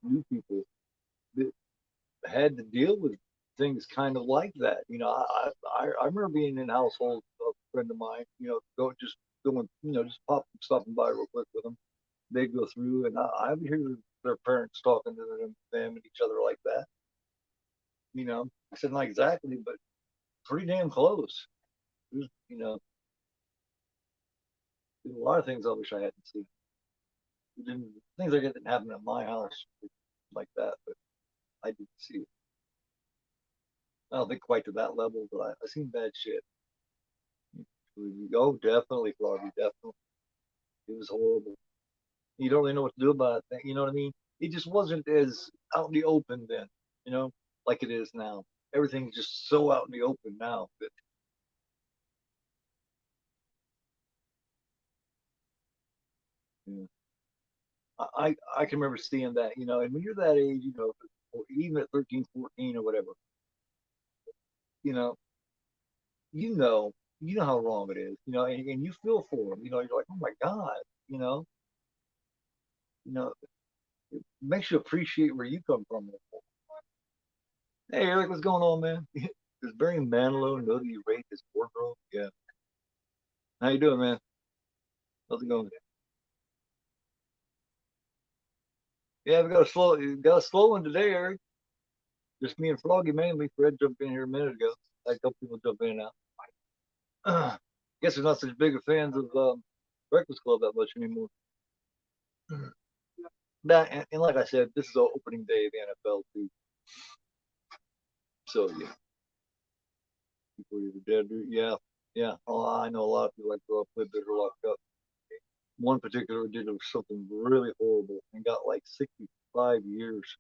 new people that had to deal with things kind of like that. I remember being in households of a friend of mine, just going, just stopping by real quick with them. They'd go through, and I would hear their parents talking to them and each other like that. I said not exactly, but pretty damn close. You know, there's a lot of things I wish I hadn't seen. Things like that didn't happen at my house like that, but I did see it. I don't think quite to that level, but I seen bad shit. Oh, definitely, Floggy, definitely. It was horrible. You don't really know what to do about it. You know what I mean? It just wasn't as out in the open then, you know, like it is now. Everything's just so out in the open now that you know, I can remember seeing that, and when you're that age, or even at 13, 14 or whatever, you know, you know, you know how wrong it is, and you feel for them. You're like, oh my God, you know, you know, it makes you appreciate where you come from. Hey, Eric, what's going on, man? Does Barry Manilow know that you raped his wardrobe? Yeah. How you doing, man? How's it going? Yeah, we got a slow one today, Eric. Just me and Froggy mainly. Fred jumped in here a minute ago. I had a couple people jump in and out. Guess we're not such big fans of Breakfast Club that much anymore. That and like I said, this is the opening day of the NFL too. So yeah, people either dead or yeah, yeah. Oh, I know a lot of people like to play that are locked up. One particular did something really horrible and got like 65 years.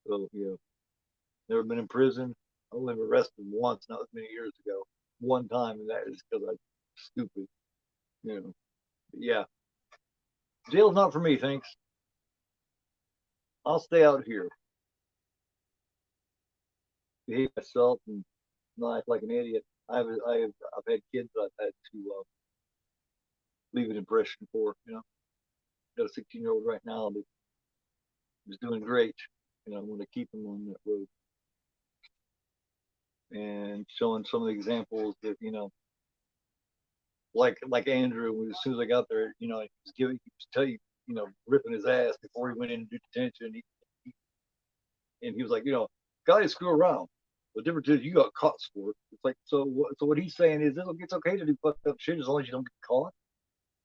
So yeah, never been in prison. I only been arrested once, not as many years ago. One time, and that is because I'm stupid. You know. But yeah, jail's not for me. Thanks. I'll stay out here, behave myself, and not act like an idiot. I've had kids that I've had to leave an impression for. Got a 16-year-old right now that is doing great. I want to keep him on that road and showing some of the examples that like Andrew. As soon as I got there, he was tell you, ripping his ass before he went into detention. And he was like, guys screw around. The difference is you got caught for it. It's like so what he's saying is it's okay to do fucked up shit as long as you don't get caught.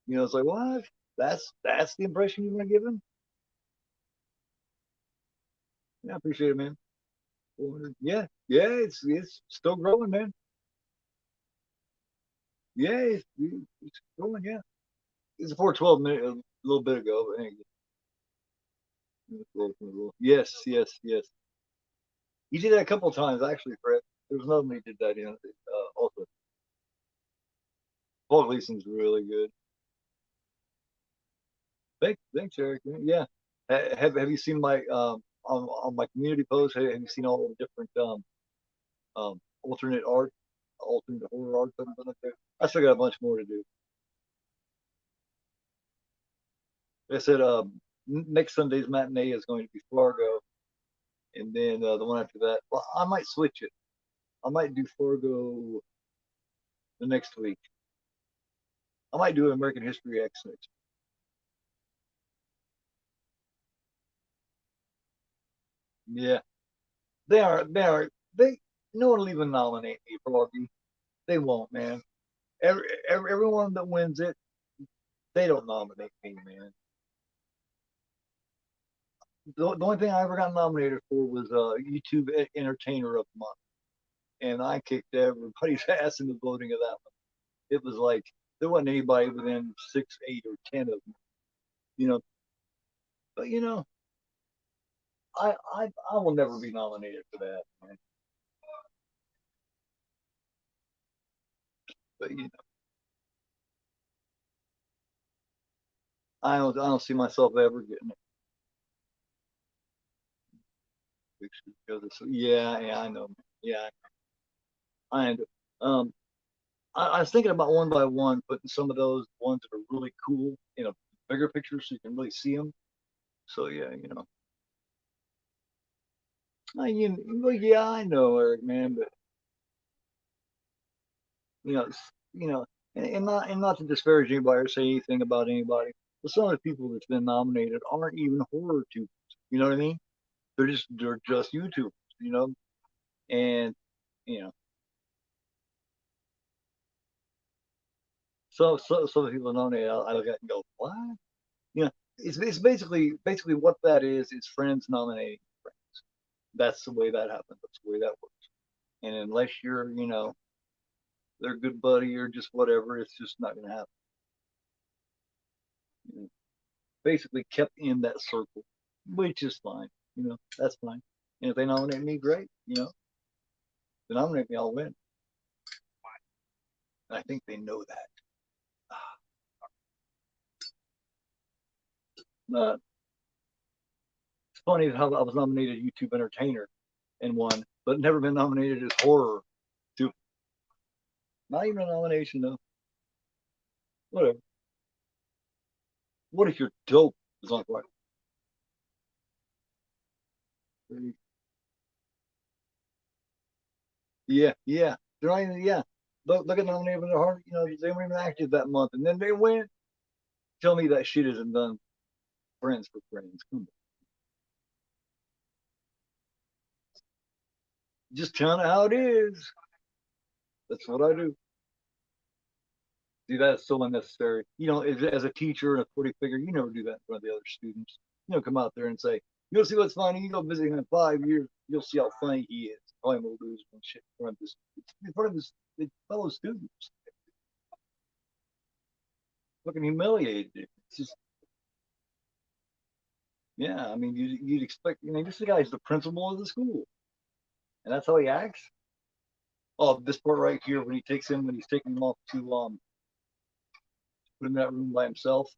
It's like what? That's the impression you want to give him? Yeah, I appreciate it, man. Yeah, yeah, it's still growing, man. Yeah, it's growing. Yeah, it's a 412 minute a little bit ago, but yes, yes, yes. He did that a couple of times actually, Fred. There was another one he did that in. Also, Paul Gleason's really good. Thanks, Eric. Yeah. Have you seen my on my community post? Have you seen all the different alternate art, alternate horror art that I've done up there? I still got a bunch more to do. Like I said next Sunday's matinee is going to be Fargo, and then the one after that. Well, I might switch it. I might do Fargo the next week. I might do American History X next. Yeah, they are. They are. They. No one will even nominate me for Logie. They won't, man. Everyone that wins it, they don't nominate me, man. The only thing I ever got nominated for was YouTube Entertainer of the Month, and I kicked everybody's ass in the voting of that one. It was like there wasn't anybody within 6, 8, or 10 of them, you know. But I will never be nominated for that, man. But I don't see myself ever getting it. Yeah, yeah, I know. Yeah, I know. I was thinking about one by one, putting some of those ones that are really cool in a bigger picture so you can really see them. So yeah, well, yeah, I know, Eric, man, but you know, you know, and not to disparage anybody or say anything about anybody, but some of the people that's been nominated aren't even horror tubers. You know what I mean? They're just YouTubers. You know, and you know, so some people nominated, I look at and go, what? It's basically what that is friends nominating friends. That's the way that happens. That's the way that works. And unless you're, their good buddy or just whatever, it's just not going to happen. You know, basically kept in that circle, which is fine. That's fine. And if they nominate me, great. If they nominate me, I'll win. And I think they know that. Uh, it's funny how I was nominated YouTube Entertainer and won, but never been nominated as horror. Too. Not even a nomination though. Whatever. What if you're dope? It's not right. Yeah, yeah. They're not even, yeah. Look at nominated for the heart. You know, they weren't even active that month, and then they win. Tell me that shit isn't done. Friends for friends. Come on. Just kind of how it is. That's what I do. See, that's so unnecessary. You know, as a teacher and a 40 figure, you never do that in front of the other students. You know, come out there and say, you'll see what's funny. You go visit him in 5 years, you'll see how funny he is. I'm gonna lose and shit in front of his fellow students. Fucking humiliated. It's just, yeah. I mean, you'd expect. I mean, this guy's the principal of the school, and that's how he acts. Oh, this part right here when he takes him when he's taking him off to put him in that room by himself.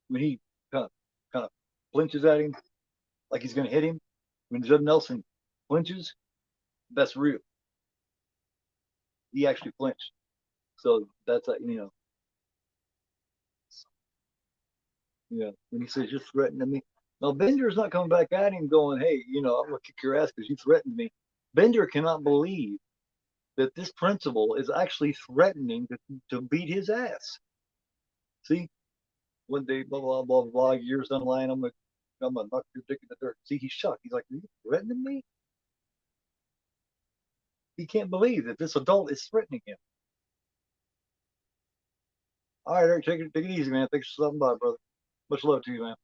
When he kind of flinches at him like he's gonna hit him. When Judd Nelson flinches, that's real. He actually flinched. So that's when he says you're threatening me. Now Bender's not coming back at him going, hey, I'm gonna kick your ass because you threatened me. Bender cannot believe that this principal is actually threatening to beat his ass. See, one day, blah blah blah blah, years down the line, I'm gonna knock your dick in the dirt. See, he's shocked. He's like, are you threatening me? He can't believe that this adult is threatening him. All right, Eric, take it easy, man. Thanks for stopping by, brother. Much love to you, man.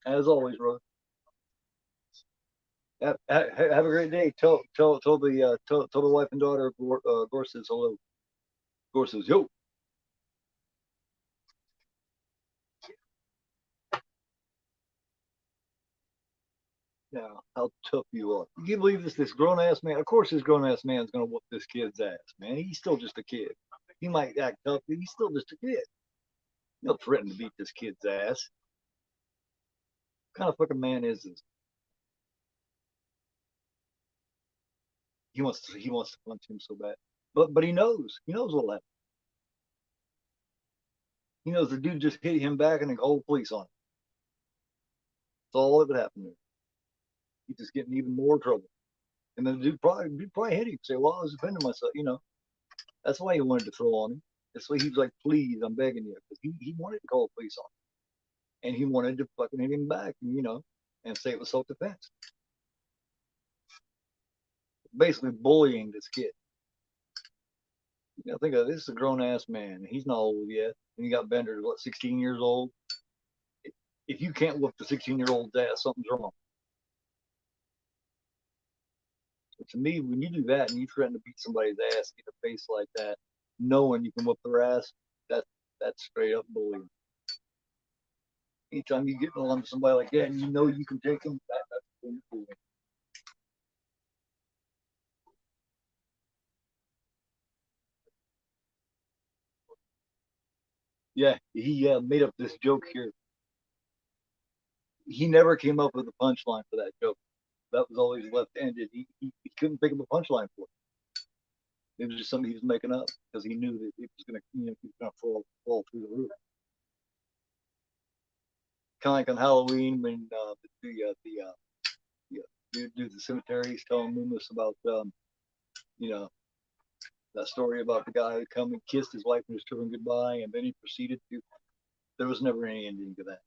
As always, brother. Have a great day. Tell the wife and daughter Gore says hello. Gore says yo. Yeah, how tough you are. You can believe this grown ass man. Of course, this grown ass man is gonna whoop this kid's ass, man. He's still just a kid. He might act tough, but he's still just a kid. He'll threaten to beat this kid's ass. What kind of fucking man is this? He wants to punch him so bad, but he knows what happened. He knows the dude just hit him back and the whole police on him. That's all that would happen there. He's just getting even more trouble. And then the dude probably hit him. Say, well, I was defending myself. That's why he wanted to throw on him. That's why he was like, please, I'm begging you, because he wanted to call the police on him, and he wanted to fucking hit him back, and say it was self defense. Basically bullying this kid. Think of this is a grown ass man. He's not old yet, and you got Bender, what, 16 years old. If you can't whoop the 16-year-old's ass, something's wrong. But to me, when you do that and you threaten to beat somebody's ass in the face like that, knowing you can whoop their ass, that that's straight up bullying. Anytime you get along with somebody like that and you know you can take them, that's bullying. Yeah, he made up this joke here. He never came up with a punchline for that joke. That was always left ended. He couldn't think of a punchline for it. It was just something he was making up because he knew that it was going to, fall through the roof. Kind of like on Halloween when dude the cemetery, he's telling Loomis about you know that story about the guy who come and kissed his wife and his children goodbye, and then he proceeded to. There was never any ending to that.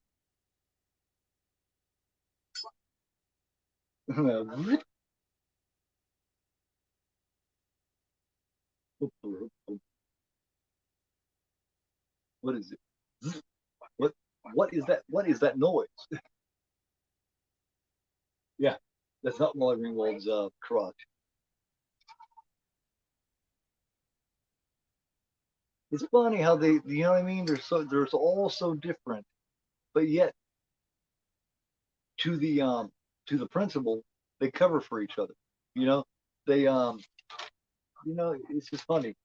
What is it? What what is that? What is that noise? Yeah, that's not Molly Ringwald's crotch. It's funny how you know what I mean? There's all so different, but yet to the um to the principal, they cover for each other. You know, they it's just funny.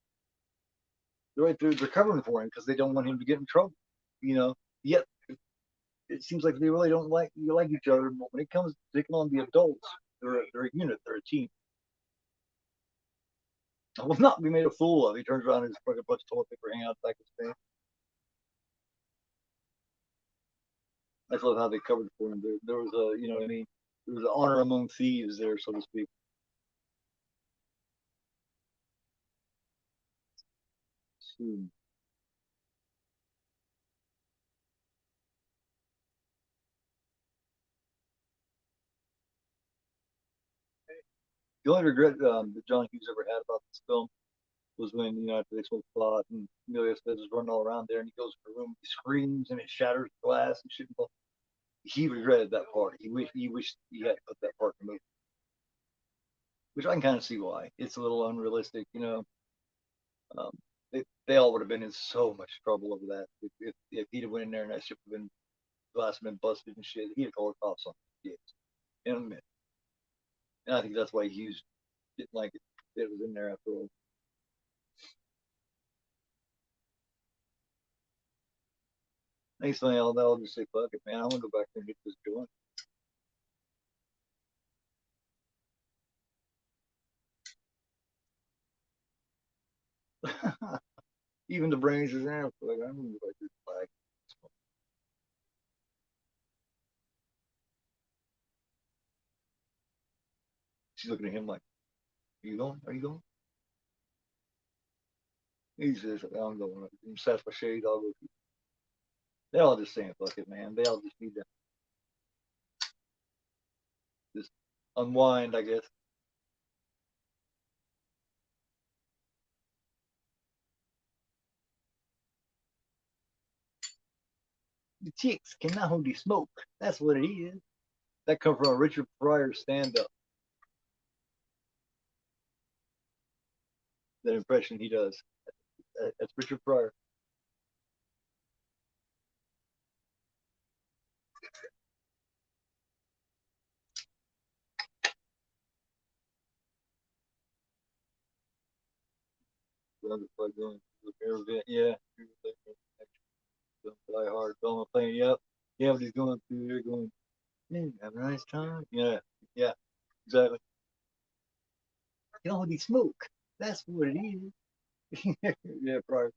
They're right there, they're covering for him because they don't want him to get in trouble. Yet it seems like they really don't like each other. But when it comes to taking on the adults, they're a unit, they're a team. I will not be made a fool of. He turns around and his fucking bunch of toilet paper hanging out the back of his pants. I just love how they covered for him. There was a, you know what I mean? There was an honor among thieves there, so to speak. Soon. The only regret that John Hughes ever had about this film was when, you know, after they smoked pot and Amelia Smith is running all around there and he goes to the room, he screams and it shatters the glass and shit. He regretted that part. He wished he had put that part in the movie, which I can kind of see why. It's a little unrealistic, you know. Um, they all would have been in so much trouble over that if he'd have went in there and that shit would have been glass had been busted and shit. He'd have called the cops on the kids in a minute. And I think that's why Hughes didn't like it. It was in there after all. Next thing I'll just say, fuck it, man. I want to go back there and get this joint. Even the brains is there. Like, I'm gonna go back to the flag. She's looking at him like, are you going? Are you going? He says, I'm going. He sets my shade. I'll go. They all just saying, fuck it, man. They all just need to just unwind, I guess. The chicks cannot hold the smoke. That's what it is. That comes from a Richard Pryor stand up. That impression he does. That's Richard Pryor. Yeah. Die hard. Film playing. Yep. Yeah, but he's going through there going, hey, have a nice time. Yeah. Yeah. Exactly. You know, the smoke. That's what it is. Yeah, Pryor.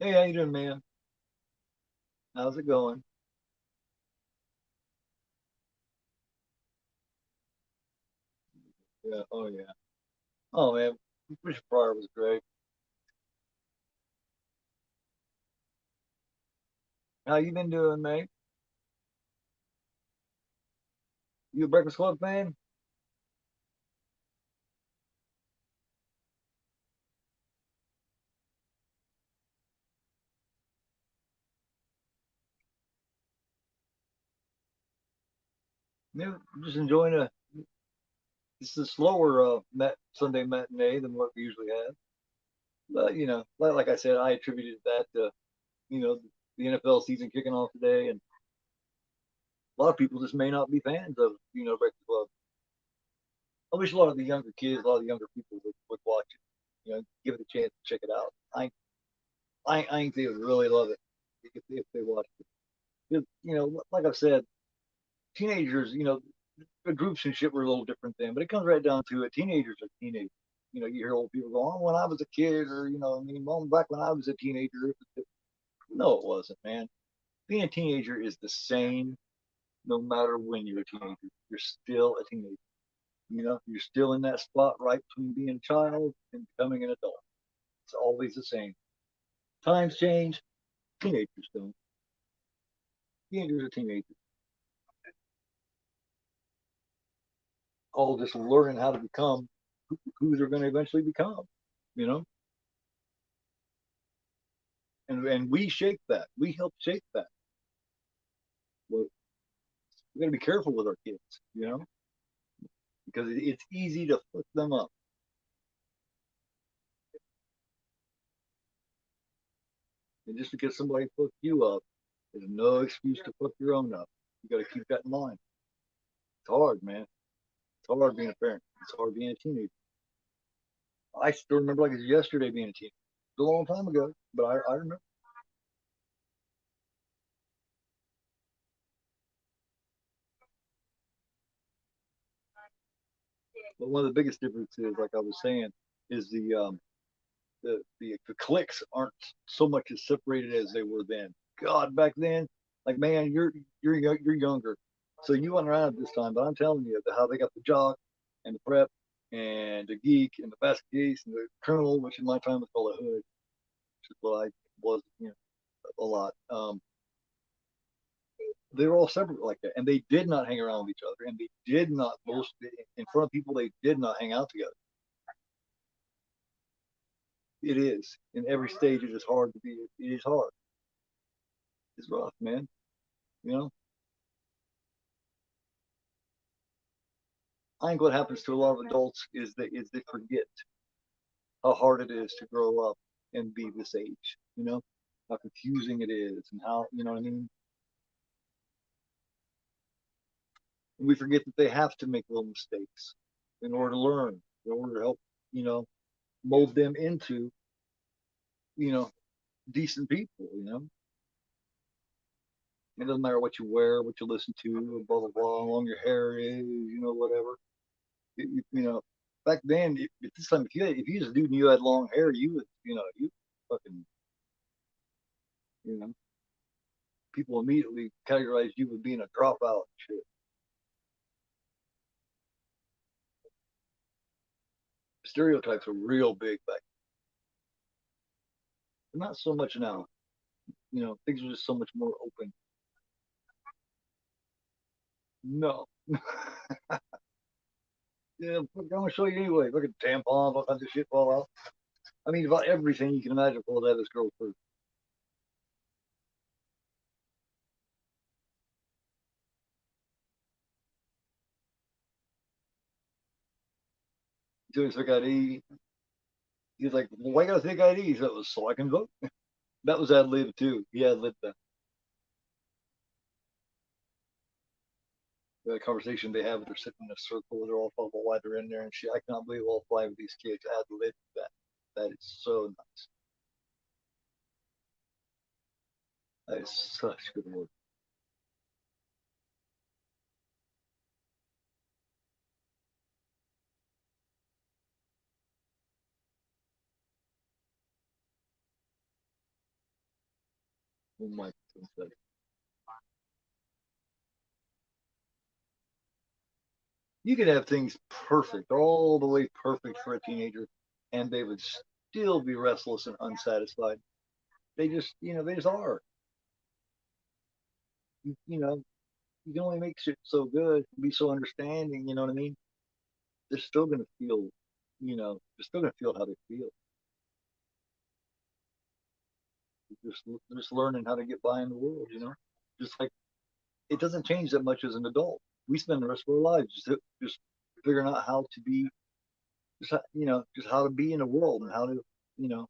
Hey, how you doing, man? How's it going? Yeah. Oh, yeah. Oh, man. Richard Pryor was great. How you been doing, mate? You a Breakfast Club fan? Yeah, just enjoying a. This is a slower Sunday matinee than what we usually have. But you know, like I said, I attributed that to you know the NFL season kicking off today, and a lot of people just may not be fans of Breakfast Club. I wish a lot of the younger kids, a lot of the younger people would watch it. You know, give it a chance to check it out. I think they would really love it if they watched it. Because, you know, like I've said, teenagers, you know, the groups and shit were a little different then, but it comes right down to it. Teenagers are teenagers. You know, you hear old people go, "Oh, when I was a kid," or I mean, mom, back when I was a teenager. No, it wasn't, man. Being a teenager is the same no matter when you're a teenager. You're still a teenager. You know, you're still in that spot right between being a child and becoming an adult. It's always the same. Times change, teenagers don't. Teenagers are teenagers. All just learning how to become who they're going to eventually become. You know, and we shape that. We help shape that. We're, we got to be careful with our kids. You know, because it's easy to fuck them up. And just because somebody fucked you up is no excuse to fuck your own up. You got to keep that in mind. It's hard, man. It's hard being a parent. It's hard being a teenager. I still remember like it's yesterday being a teenager. It's a long time ago, but I remember. But one of the biggest differences, like I was saying, is the cliques aren't so much as separated as they were then. God, back then, like man, you're younger, so you weren't around at this time. But I'm telling you, how they got the jock and the prep and the geek and the basket case and the criminal, which in my time was called a hood, which is what I was, a lot. They were all separate like that, and they did not hang around with each other, and they did not most in front of people. They did not hang out together. It is in every stage. It is hard to be. It is hard. It's rough, man. You know, I think what happens to a lot of adults is they forget how hard it is to grow up and be this age. How confusing it is, and how what I mean. And we forget that they have to make little mistakes in order to learn, in order to help you know mold them into you know decent people. It doesn't matter what you wear, what you listen to, blah blah blah, how long your hair is, whatever. Back then, at this time, if you just dude and you had long hair, you fucking, you know, people immediately categorized you as being a dropout and shit. Stereotypes are real big back then. Not so much now. Things are just so much more open. No. Yeah, I'm gonna show you anyway. Look at tampons, all kinds of shit fall out. I mean, about everything you can imagine falls out of this girl's purse. He took his thick ID. He's like, well, why got a thick ID? He said, "Well, so I can vote." That was ad lib too. He ad libbed that. The conversation they have, they're sitting in a circle, they're all talking about why they're in there and shit. I cannot believe all five of these kids ad libbed that. That is so nice. That is such good work. Oh my goodness. You could have things perfect, all the way perfect for a teenager, and they would still be restless and unsatisfied. They just are. You know, you can only make shit so good, be so understanding. You know what I mean? They're still gonna feel, they're still gonna feel how they feel. They're just learning how to get by in the world. Just like it doesn't change that much as an adult. We spend the rest of our lives just figuring out how to be, just how to be in the world and you know,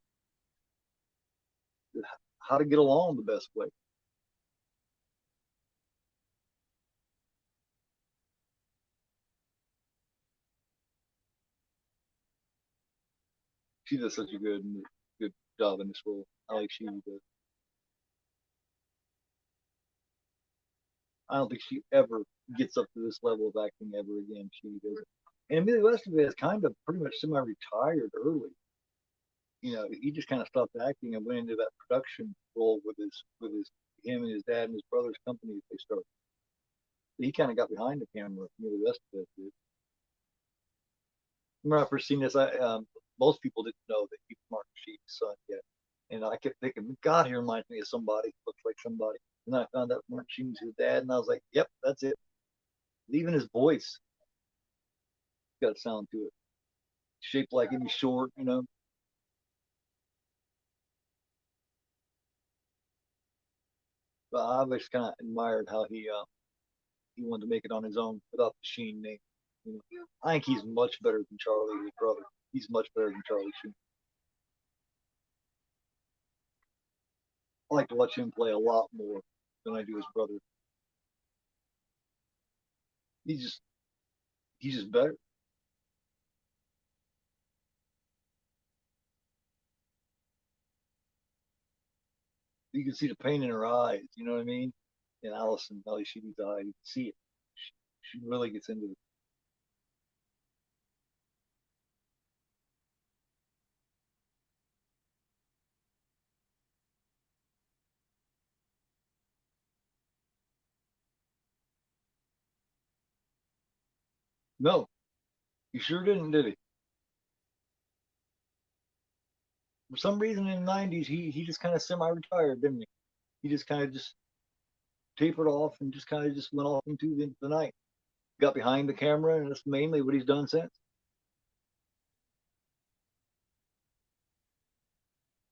how to get along the best way. She does such a good job in this role. I like she does. I don't think she ever gets up to this level of acting ever again. She does. And Emilio Estevez is kind of pretty much semi-retired early. He just kind of stopped acting and went into that production role with his him and his dad and his brother's company that they started. He kind of got behind the camera. Emilio Estevez did. Remember I first seen this? Most people didn't know that he was Martin Sheen's son yet, and I kept thinking, God, he reminds me of somebody. Looks like somebody. And then I found out Martin Sheen was his dad, and I was like, yep, that's it. Even his voice got a sound to it, shaped like any short. But I always kind of admired how he wanted to make it on his own without the Sheen name. I think he's much better than Charlie, his brother. He's much better than Charlie Sheen. I like to watch him play a lot more than I do his brother. He's just he's just better. You can see the pain in her eyes. You know what I mean? And Allison, Ellie Sheedy's eye, you can see it. She really gets into it. No, he sure didn't, did he? For some reason in the '90s, he just kind of semi-retired, didn't he? He just kind of just tapered off and just kind of just went off into the night. Got behind the camera, and that's mainly what he's done since.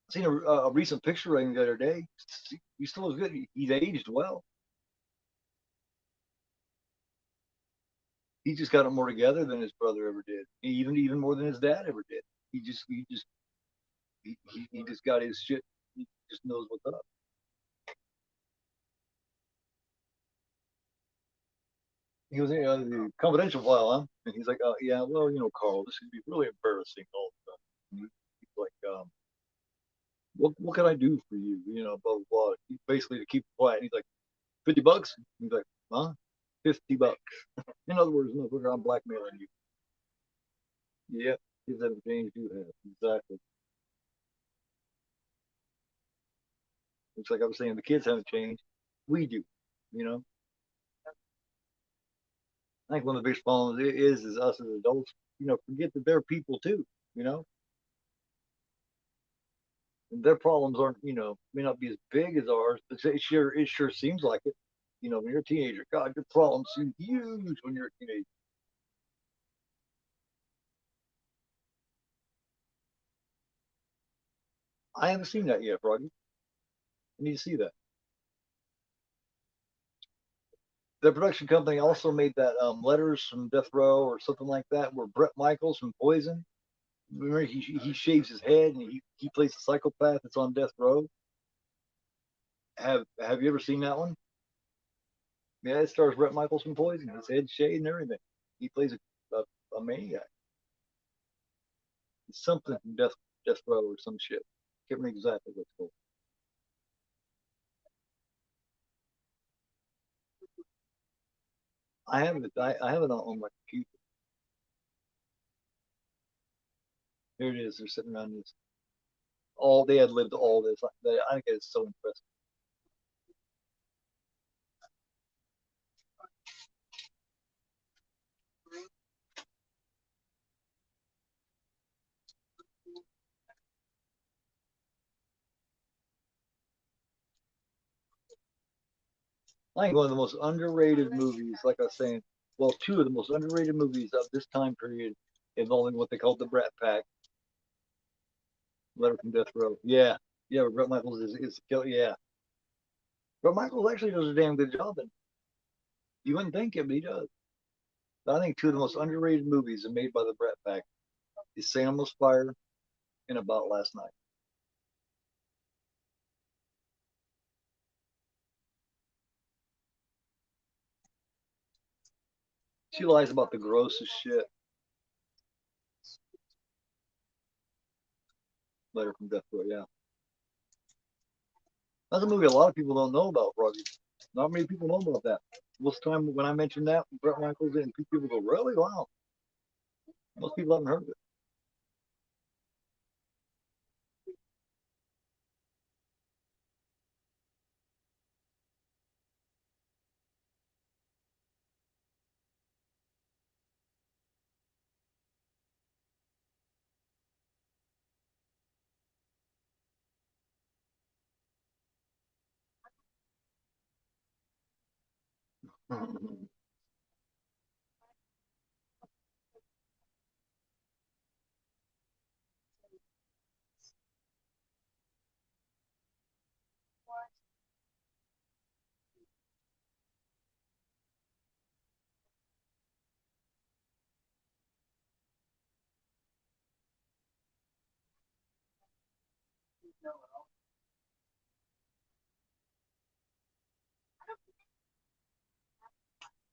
I seen a recent picture of him the other day. He still looks good. He's aged well. He just got it more together than his brother ever did. Even more than his dad ever did. He just got his shit. He just knows what's up. He was in the confidential file, huh? And he's like, yeah, well, Carl, this would be really embarrassing all the time. And he's like, what can I do for you? Blah blah blah. Basically to keep quiet. And he's like, $50. He's like, huh? $50. In other words, no, I'm blackmailing you. Yep, kids haven't changed, you have. Exactly. It's like I was saying, the kids haven't changed. We do. You know, I think one of the biggest problems is us as adults. Forget that they're people too. You know, and their problems aren't. May not be as big as ours, but it sure seems like it. When you're a teenager, God, your problems seem huge when you're a teenager. I haven't seen that yet, Froggy. I need to see that. The production company also made that Letters from Death Row or something like that, where Brett Michaels from Poison. Remember, he shaves his head and he plays a psychopath that's on death row. Have you ever seen that one? Yeah, it stars Brett Michaels from Poison. His head shaved and everything. He plays a maniac. It's something from Death Row or some shit. Can't remember exactly what's called. I have it on my computer. Here it is. They're sitting around this. All they had lived all this. I think it's so impressive. I think one of the most underrated movies, like I was saying, well, two of the most underrated movies of this time period involving what they called the Brat Pack, Letter from Death Row. Yeah, yeah, Brett Michaels is yeah. Brett Michaels actually does a damn good job. And you wouldn't think it, but he does. But I think two of the most underrated movies are made by the Brat Pack is Saint Elmo's Fire and About Last Night. She lies about the grossest shit. Letter from Death Row. Yeah, that's a movie a lot of people don't know about, Roger. Not many people know about that. Most time when I mention that, Brett Michaels and people go, "Really? Wow." Most people haven't heard of it.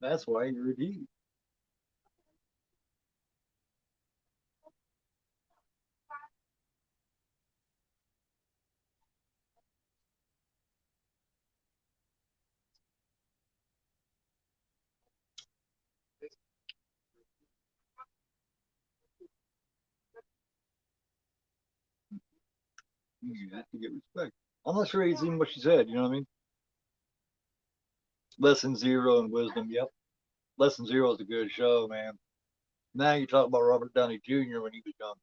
That's why you're a D. You have to get respect. I'm not sure he's even what she said. You know what I mean? Lesson Zero and Wisdom. Yep. Lesson Zero is a good show, man. Now you talk about Robert Downey Jr. when he was young.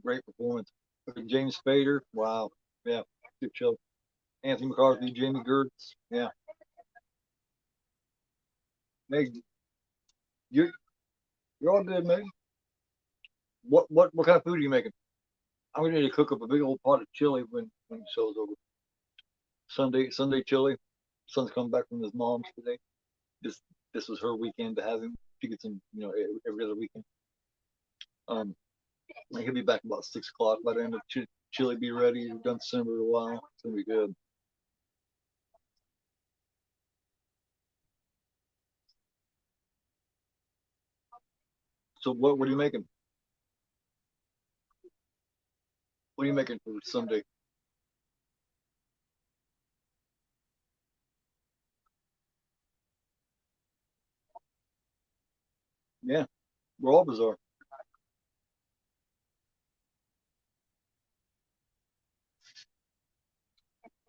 Great performance. James Spader. Wow. Yeah. Good show. Anthony McCarthy, Jamie Gertz. Yeah. Hey, you're you're all good, man. What kind of food are you making? I'm gonna need to cook up a big old pot of chili when the show's over. Sunday chili. Son's coming back from his mom's today. This this was her weekend to have him. She gets him, every other weekend. Um, he'll be back about 6 o'clock. By the end of chili be ready. We've done simmer a while. It's gonna be good. So what are you making? What are you making for Sunday? Yeah, we're all bizarre.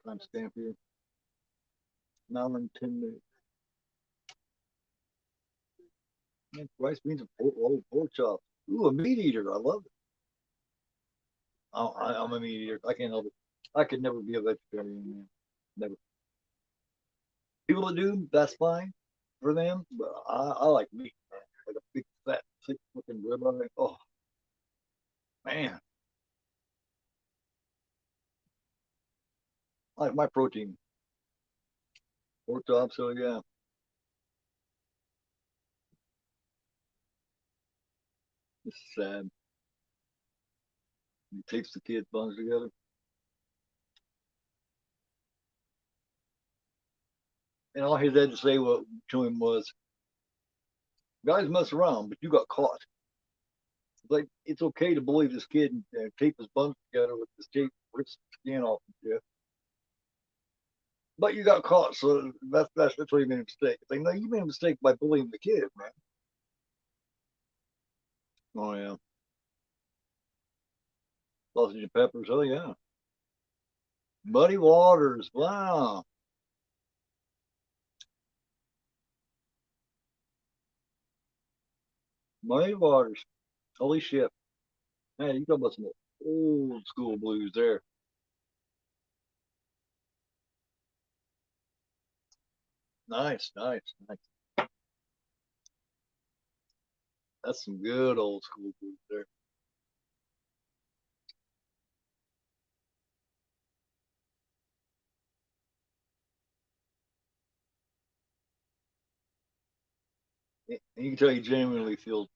Time stamp here. Now in 10 minutes. Man, rice, beans, and pork chops. Ooh, a meat eater. I love it. I'm a meat eater. I can't help it. I could never be a vegetarian, man. Never. People that do, that's fine for them. But I like meat, man. Like a big fat, thick fucking ribeye. Oh man, I like my protein. Pork chops. So yeah, it's sad. He tapes the kids' buns together. And all he had to say to him was, "Guys mess around, but you got caught." It's like it's okay to believe this kid and tape his buns together with this tape, rip skin off and shit. But you got caught, so that's where you made a mistake. It's like, no, you made a mistake by bullying the kid, man. Oh yeah, sausage and peppers. Oh yeah, muddy waters. Wow, muddy waters. Holy shit, man! You talk about some old school blues there. Nice, nice, nice. That's some good old school blues there. And you can tell he genuinely feels,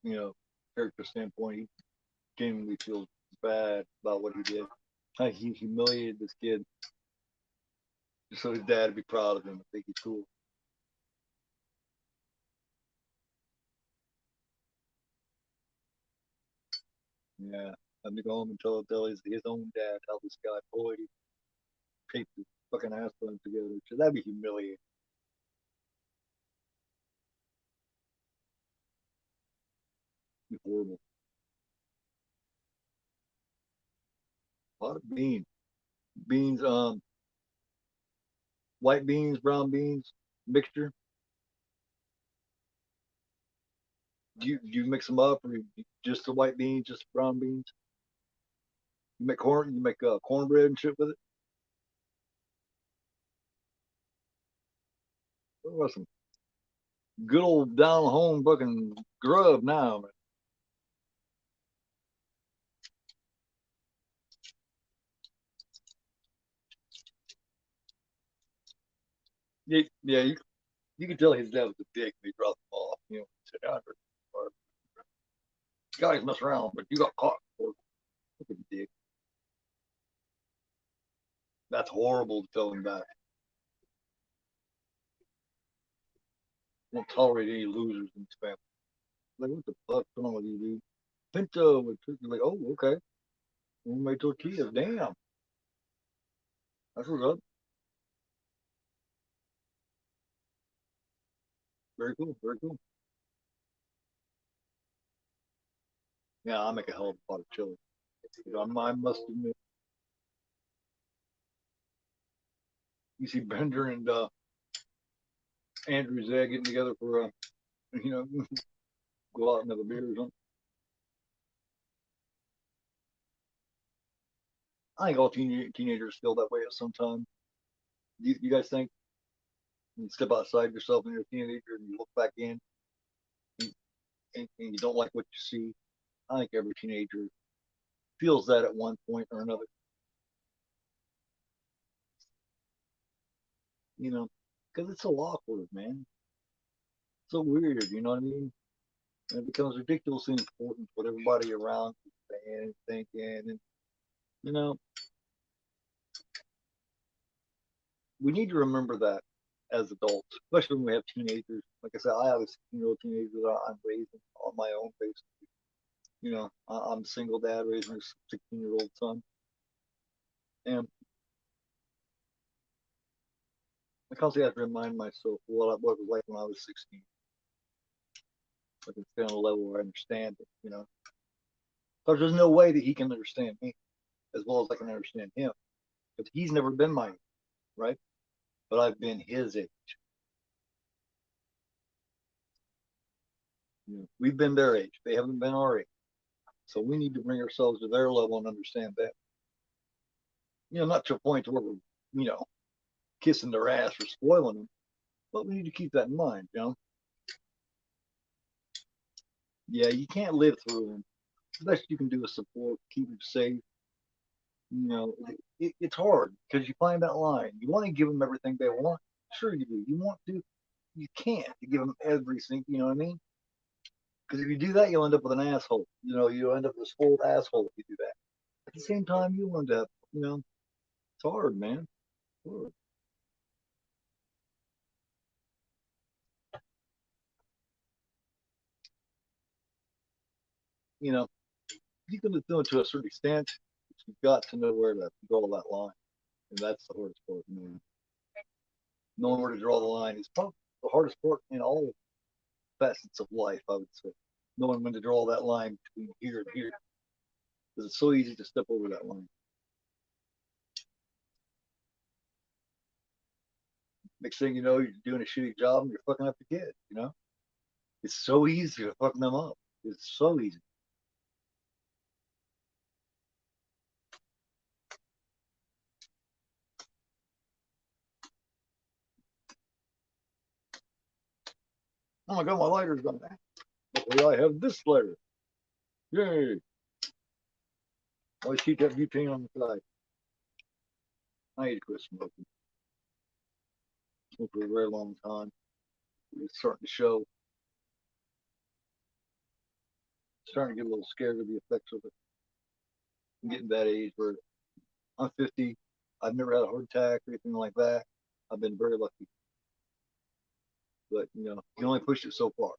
character standpoint, he genuinely feels bad about what he did. Like he humiliated this kid just so his dad would be proud of him and think he's cool. Yeah. Having to go home and tell his own dad how this guy Boyd taped his fucking ass buns together. So that'd be humiliating. Be horrible. A lot of beans. Beans, white beans, brown beans, mixture. Do you mix them up or just the white beans, just brown beans? You make cornbread and shit with it. What some good old down home fucking grub now, man. Yeah, you can tell his dad was a dick when he dropped him off. Sit down or guys mess around, but you got caught. Or fucking dick. That's horrible to tell him that. Won't tolerate any losers in his family. Like, what the fuck's wrong with you, dude? Pinto with like, oh, okay. Homemade tortillas, damn. That's what's up. Very cool, very cool. Yeah, I make a hell of a pot of chili. You know, I must admit, you see Bender and Andrew Zag getting together for you know, go out and have a beer or something. I think all teenagers feel that way at some time. You guys think you step outside yourself when you're a teenager and you look back in and, and you don't like what you see? I think every teenager feels that at one point or another. You know, because it's so awkward, man. It's so weird. You know what I mean? And it becomes ridiculously important what everybody around is saying and thinking, and you know, we need to remember that as adults, especially when we have teenagers. Like I said, I have a 16-year-old teenager that I'm raising on my own basis. You know, I'm a single dad raising a 16-year-old son, and I constantly have to remind myself what it was like when I was 16. Like it's on a level where I understand it. You know, because there's no way that he can understand me as well as I can understand him, because he's never been my age, right? But I've been his age. You know, we've been their age. They haven't been our age. So we need to bring ourselves to their level and understand that. You know, not to a point where we're, you know, kissing their ass or spoiling them, but we need to keep that in mind, you know. Yeah, you can't live through them. The best you can do is support, keep them safe. You know, it's hard because you find that line. You want to give them everything they want. Sure, you do. You want to. You can't give them everything. You know what I mean? Because if you do that, you'll end up with an asshole. You know, you end up with a spoiled asshole if you do that. At the same time, you end up, you know, it's hard, man. It's hard. You know, you can do it to a certain extent. You've got to know where to draw that line, and that's the hardest part. Man. Knowing where to draw the line is probably the hardest part in all facets of life. I would say knowing when to draw that line between here and here, because it's so easy to step over that line. Next thing you know, you're doing a shitty job and you're fucking up the kid. You know, it's so easy to fuck them up. It's so easy. Oh my god, my lighter's gone. Luckily, I have this lighter. Yay! Always keep that butane on the side. I need to quit smoking. Smoked for a very long time. It's starting to show. Starting to get a little scared of the effects of it. I'm getting that age where I'm 50. I've never had a heart attack or anything like that. I've been very lucky. But you know, you can only push it so far.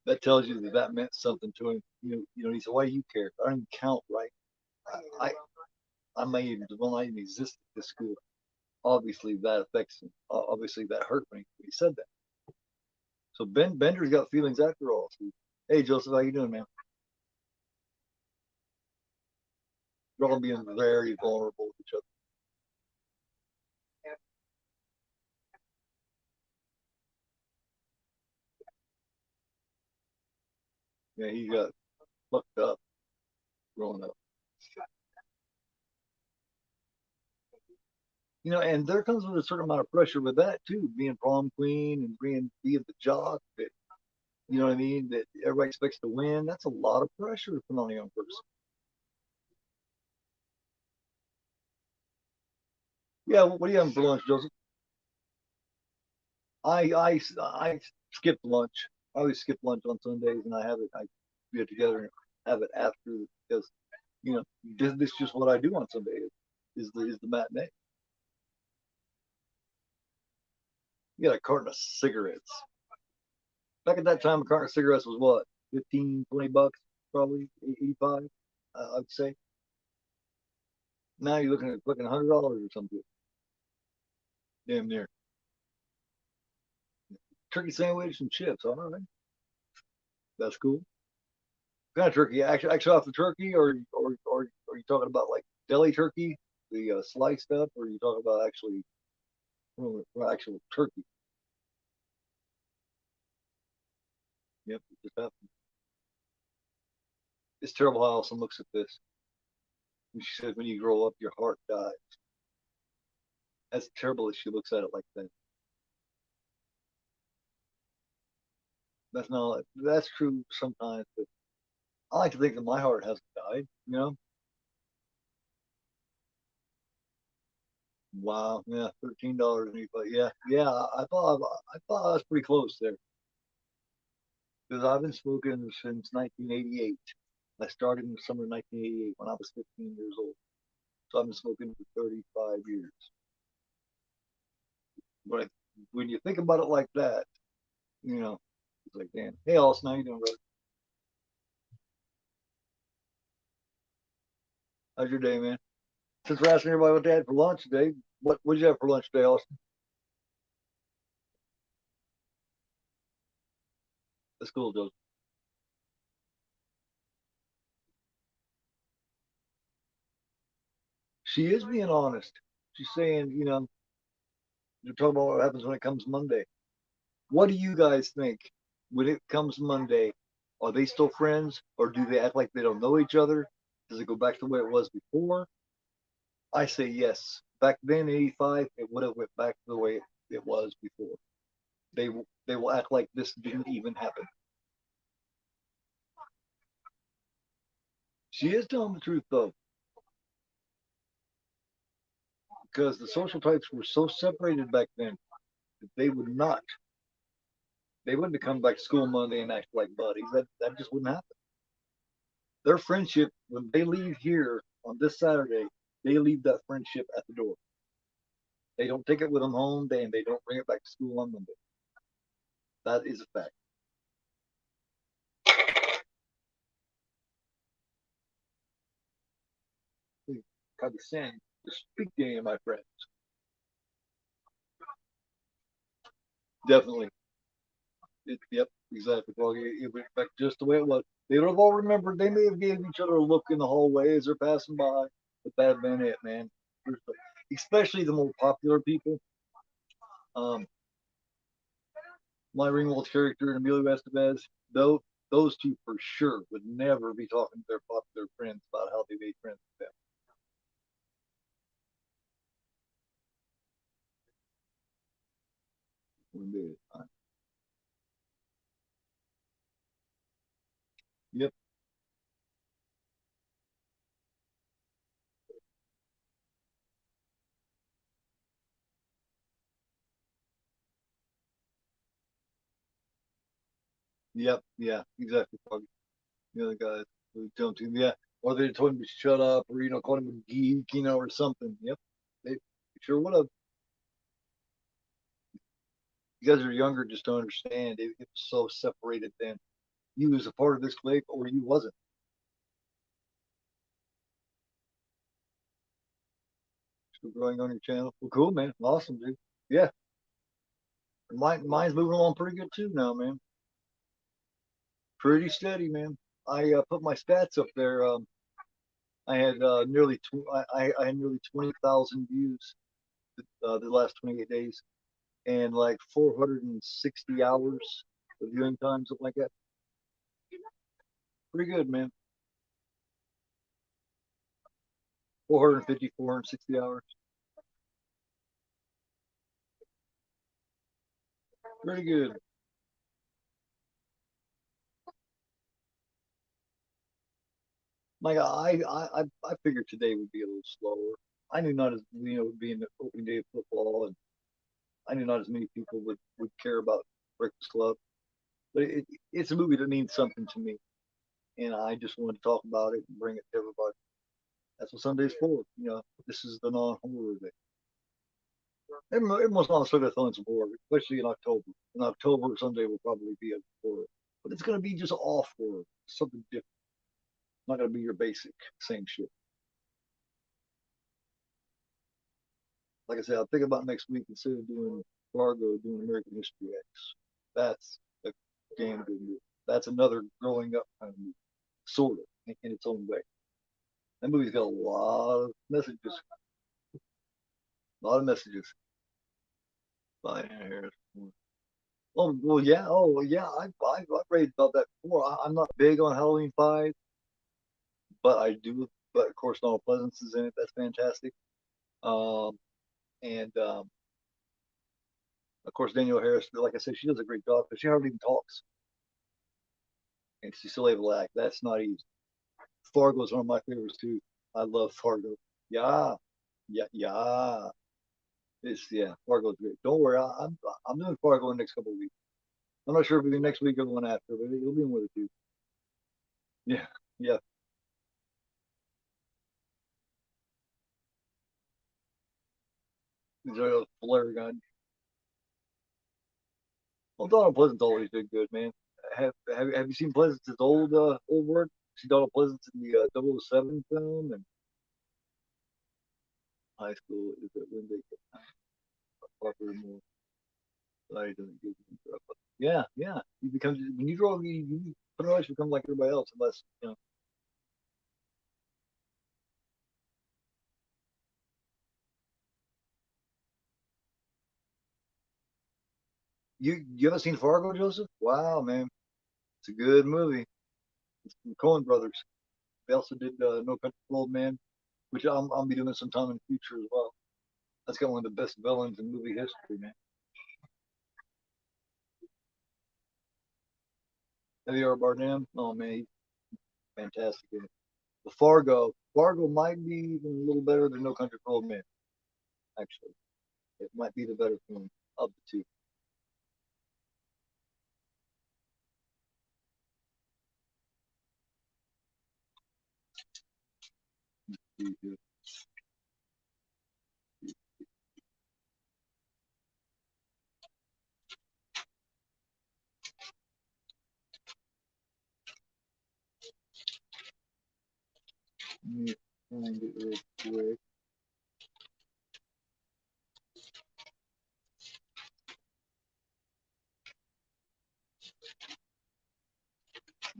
That tells you that that meant something to him. You know. He said, "Why do you care? I don't even count, right? I may even well not even exist at this school. Obviously, that affects him. Obviously, that hurt me." He said that. So Bender's got feelings after all. So, hey, Joseph, how you doing, man? You're all being very vulnerable with each other. Yeah, he got fucked up growing up. You know, and there comes with a certain amount of pressure with that too, being prom queen and being the jock that you know what I mean, that everybody expects to win. That's a lot of pressure to put on a young person. Yeah, what do you have for lunch, Joseph? I skip lunch. I always skip lunch on Sundays, and I get together and have it after because you know this is just what I do on Sunday is the matinee. You got a carton of cigarettes. Back at that time, a carton of cigarettes was what, 15, 20 bucks, probably 85, I'd say. Now you're looking at fucking $100 or something. Damn near. Turkey sandwich and chips. All right, that's cool. What kind of turkey? Actually off the turkey, or are you talking about like deli turkey, the sliced up, or are you talking about actually actual turkey? Yep, it just happened. It's terrible how Allison looks at this. She said, "When you grow up, your heart dies." That's terrible that she looks at it like that. That's not. That's true sometimes, but I like to think that my heart hasn't died. You know? Wow. Yeah, $13. Yeah, yeah. I thought I was pretty close there because I've been smoking since 1988. I started in the summer of 1988 when I was 15 years old. So I've been smoking for 35 years. But when you think about it like that, you know, it's like, damn. Hey, Austin, how you doing, brother? How's your day, man? Since we're asking everybody what they had for lunch today, what did you have for lunch today, Austin? That's cool, Joe. She is being honest. She's saying, you're talking about what happens when it comes Monday. What do you guys think when it comes Monday? Are they still friends, or do they act like they don't know each other? Does it go back to the way it was before? I say yes. Back then, '85, it would have went back to the way it was before. They will act like this didn't even happen. She is telling the truth though, because the social types were so separated back then that they wouldn't have come back to school Monday and act like buddies. That just wouldn't happen. Their friendship, when they leave here on this Saturday, they leave that friendship at the door. They don't take it with them home, and they don't bring it back to school on Monday. That is a fact. Condescend to speak to any of my friends. Definitely. Yep, exactly. Well, it went back just the way it was. They would have all remembered. They may have gave each other a look in the hallway as they're passing by, but that had been it, man. Especially the more popular people. Um, my Ringwald character and Emilio Estevez, though those two for sure would never be talking to their popular friends about how they made friends with them. Yep, yep, yeah, exactly. The other guys who don't do, yeah, or they told him to shut up, or called him a geek, or something. Yep, they sure would have. You guys are younger, just don't understand. It was so separated then. You was a part of this clique, or you wasn't. Still growing on your channel. Well, cool, man. Awesome, dude. Yeah, mine's moving along pretty good too now, man. Pretty steady, man. I put my stats up there. I had I had nearly 20,000 views the last 28 days, and like 460 hours of viewing time, something like that. Pretty good, man. 450, 460 hours. Pretty good. Like I figured today would be a little slower. I knew not as being the opening day of football, and I knew not as many people would care about Breakfast Club. But it's a movie that means something to me, and I just wanted to talk about it and bring it to everybody. That's what Sunday's for. This is the non-horror day. Everyone's not sort of throwing some horror, especially in October. In October, Sunday will probably be a horror, but it's going to be just off horror, something different. Not going to be your basic same shit. Like I said, I'll think about next week instead of doing Fargo, doing American History X. That's a damn good movie. That's another growing up kind of movie, sort of, in its own way. That movie's got a lot of messages. A lot of messages. By Harris. Oh well, yeah. Oh well, yeah. I've raved about that before. I'm not big on Halloween 5, but I do. But of course, Donald Pleasance is in it. That's fantastic. Um, and of course, Danielle Harris. Like I said, she does a great job, but she hardly even talks, and she's still able to act. That's not easy. Fargo is one of my favorites too. I love Fargo. Yeah, yeah, yeah. It's yeah. Fargo's great. Don't worry. I'm doing Fargo in the next couple of weeks. I'm not sure if it'll be next week or the one after, but it'll be in with it too. Yeah, yeah. These are flare gun. Well, Donald Pleasance always did good, man. Have you seen Pleasance's old work? See Donald Pleasance in the 007 film and High School is it when they get popular more. I doesn't give him but yeah, yeah. You become when you grow, you pretty much become like everybody else, unless you haven't seen Fargo, Joseph? Wow, man, it's a good movie. It's from Coen Brothers. They also did No Country for Old Men, which I'll be doing sometime in the future as well. That's got one of the best villains in movie history, man. Javier Bardem, oh man, he's fantastic. The Fargo might be even a little better than No Country for Old Men. Actually, it might be the better film of the two. Let me find it real quick.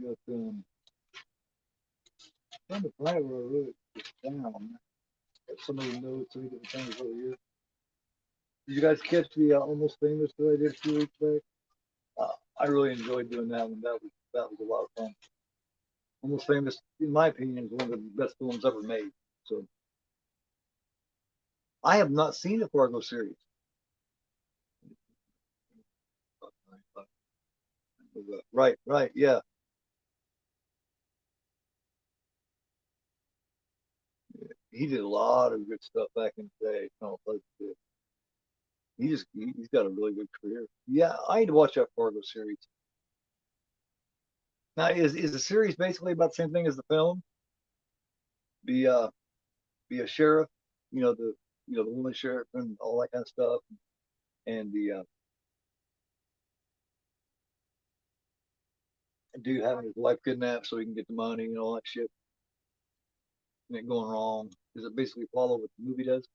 Got trying to find where I wrote it down. Got some of the notes so we can find it over here. Did you guys catch the Almost Famous that I did a few weeks back? I really enjoyed doing that one. That was a lot of fun. Almost Famous, in my opinion, is one of the best films ever made. So I have not seen the Fargo series. Right, right, yeah. He did a lot of good stuff back in the day. No, he's got a really good career. Yeah, I need to watch that Fargo series. Now, is the series basically about the same thing as the film? Be be a sheriff, the the woman sheriff and all that kind of stuff, and the dude having his wife kidnapped so he can get the money and all that shit, and it going wrong. Does it basically follow what the movie does?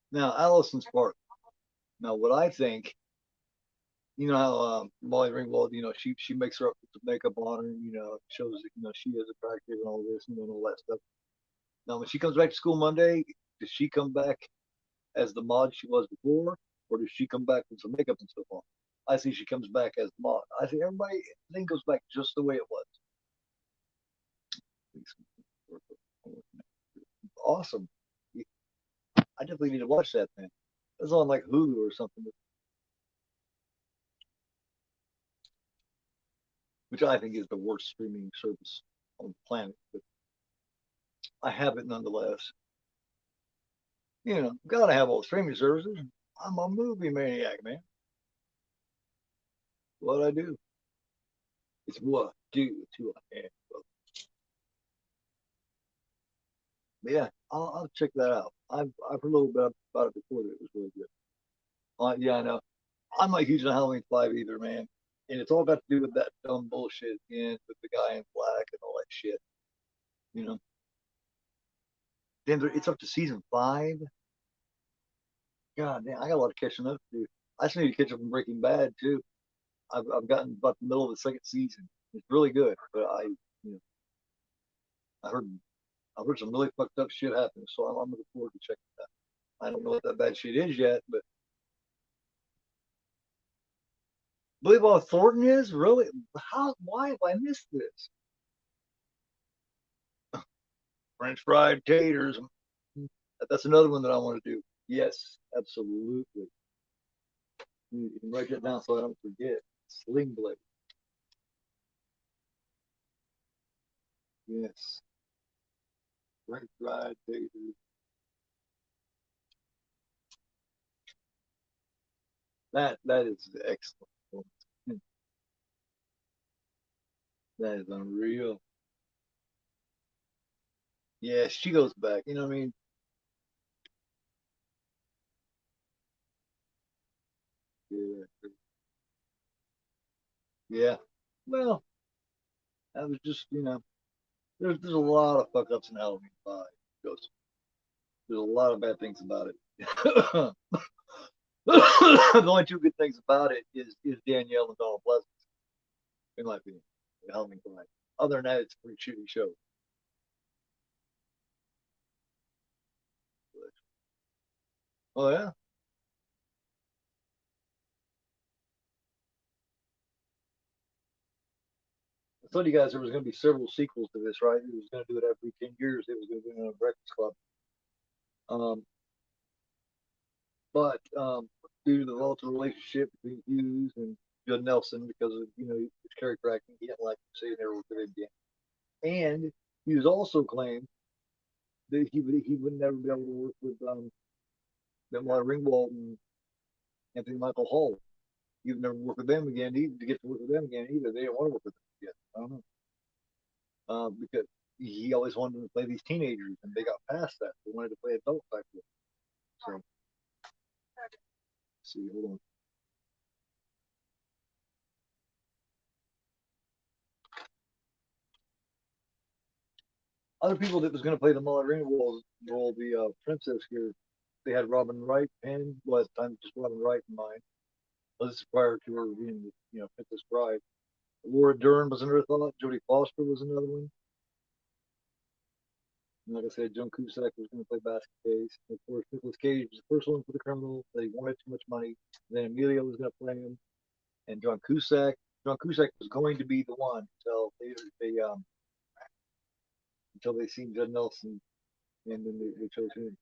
Now, Allison's part. Now, what I think, how Molly Ringwald, she makes her up with the makeup on her, shows that she is attractive and all this, and all that stuff. Now, when she comes back to school Monday, does she come back as the mod she was before, or does she come back with some makeup and stuff on? I think she comes back as the mod. I think everything goes back just the way it was. Awesome. I definitely need to watch that thing. It's on like Hulu or something, which I think is the worst streaming service on the planet. But I have it nonetheless. Gotta have all the streaming services. I'm a movie maniac, man. What I do. It's what do to a hand. But yeah, I'll check that out. I've heard a little bit about it before that it was really good. Yeah, I know. I'm not huge on Halloween 5 either, man. And it's all got to do with that dumb bullshit in with the guy in black and all that shit. You know. Then it's up to season 5. God damn, I got a lot of catching up to do. I just need to catch up on Breaking Bad too. I've gotten about the middle of the second season. It's really good, but I heard I heard some really fucked up shit happen, so I'm looking forward to checking that. I don't know what that bad shit is yet, but believe what Thornton is really how why have I missed this? French fried taters. That's another one that I want to do. Yes, absolutely. You can write that down so I don't forget. Sling blade. Yes. French fried taters. That is excellent. That is unreal. Yeah, she goes back. You know what I mean? Yeah. Yeah. Well, that was just, there's a lot of fuck ups in Halloween 5. Goes, there's a lot of bad things about it. The only two good things about it is Danielle and Donald Pleasance, in my opinion. Halloween 5. Other than that, it's a pretty shitty show. Oh yeah, I told you guys there was going to be several sequels to this, right? It was going to do it every 10 years. It was going to do it on Breakfast Club. Um, but due to the volatile relationship between Hughes and Judd Nelson, because of his character acting, he didn't like to say he never worked with him again. And Hughes also claimed that he would never be able to work with Delmar Ringwald and Anthony Michael Hall. He would never work with them again. Either to get to work with them again either. They didn't want to work with them again. I don't know because he always wanted to play these teenagers, and they got past that. They wanted to play adult back then. So, see, hold on. Other people that was going to play the Molly Ringwald role, the princess here, they had Robin Wright penned. Well, at the time, just Robin Wright in mind. Well, this is prior to her being, Princess Bride. Laura Dern was another thought. Jodie Foster was another one. And like I said, Joan Cusack was going to play Basket Case. And of course, Nicolas Cage was the first one for the criminal. They wanted too much money. Then Amelia was going to play him, and John Cusack was going to be the one until they seen Judd Nelson, and then they chose him.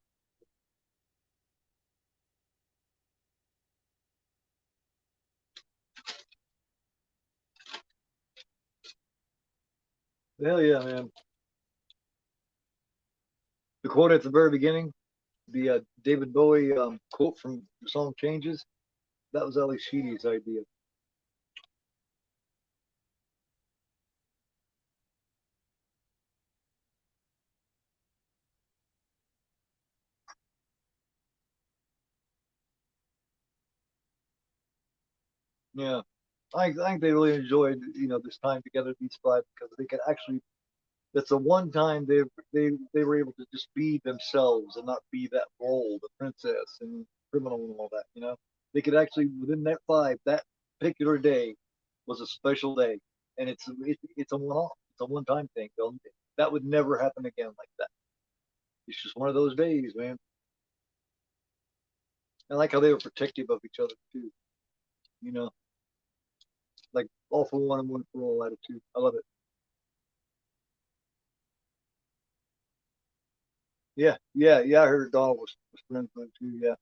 Hell yeah, man! The quote at the very beginning, the David Bowie quote from the song "Changes," that was Ali Sheedy's idea. Yeah, I think they really enjoyed this time together, these five, because they could actually. That's the one time they were able to just be themselves and not be that role, the princess and criminal and all that. They could actually within that particular day was a special day, and it's a one off, it's a one time thing. That would never happen again like that. It's just one of those days, man. I like how they were protective of each other too. You know, like all for one and one for all attitude. I love it. Yeah, yeah, yeah. I heard Donald was friends with him too. Yeah,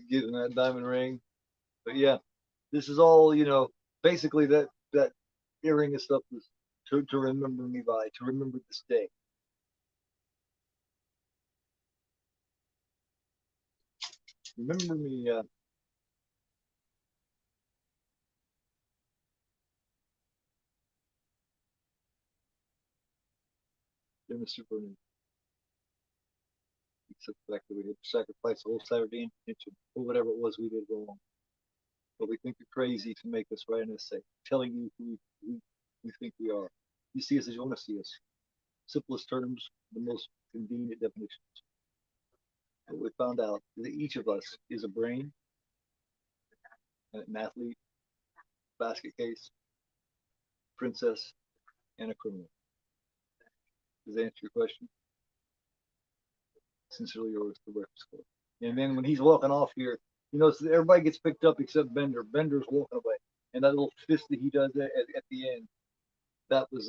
getting that diamond ring. But yeah, this is all basically that earring and stuff was to remember me by, to remember this day. Remember me, Mr. Vernon, except the fact that we had to sacrifice the whole Saturday intention for whatever it was we did wrong. But we think you're crazy to make us right in this say, telling you who we think we are. You see us as you want to see us. Simplest terms, the most convenient definitions. But we found out that each of us is a brain, an athlete, basket case, princess, and a criminal. Does that answer your question? Sincerely yours, the Breakfast Club. And then when he's walking off here, everybody gets picked up except Bender. Bender's walking away, and that little fist that he does at the end, that was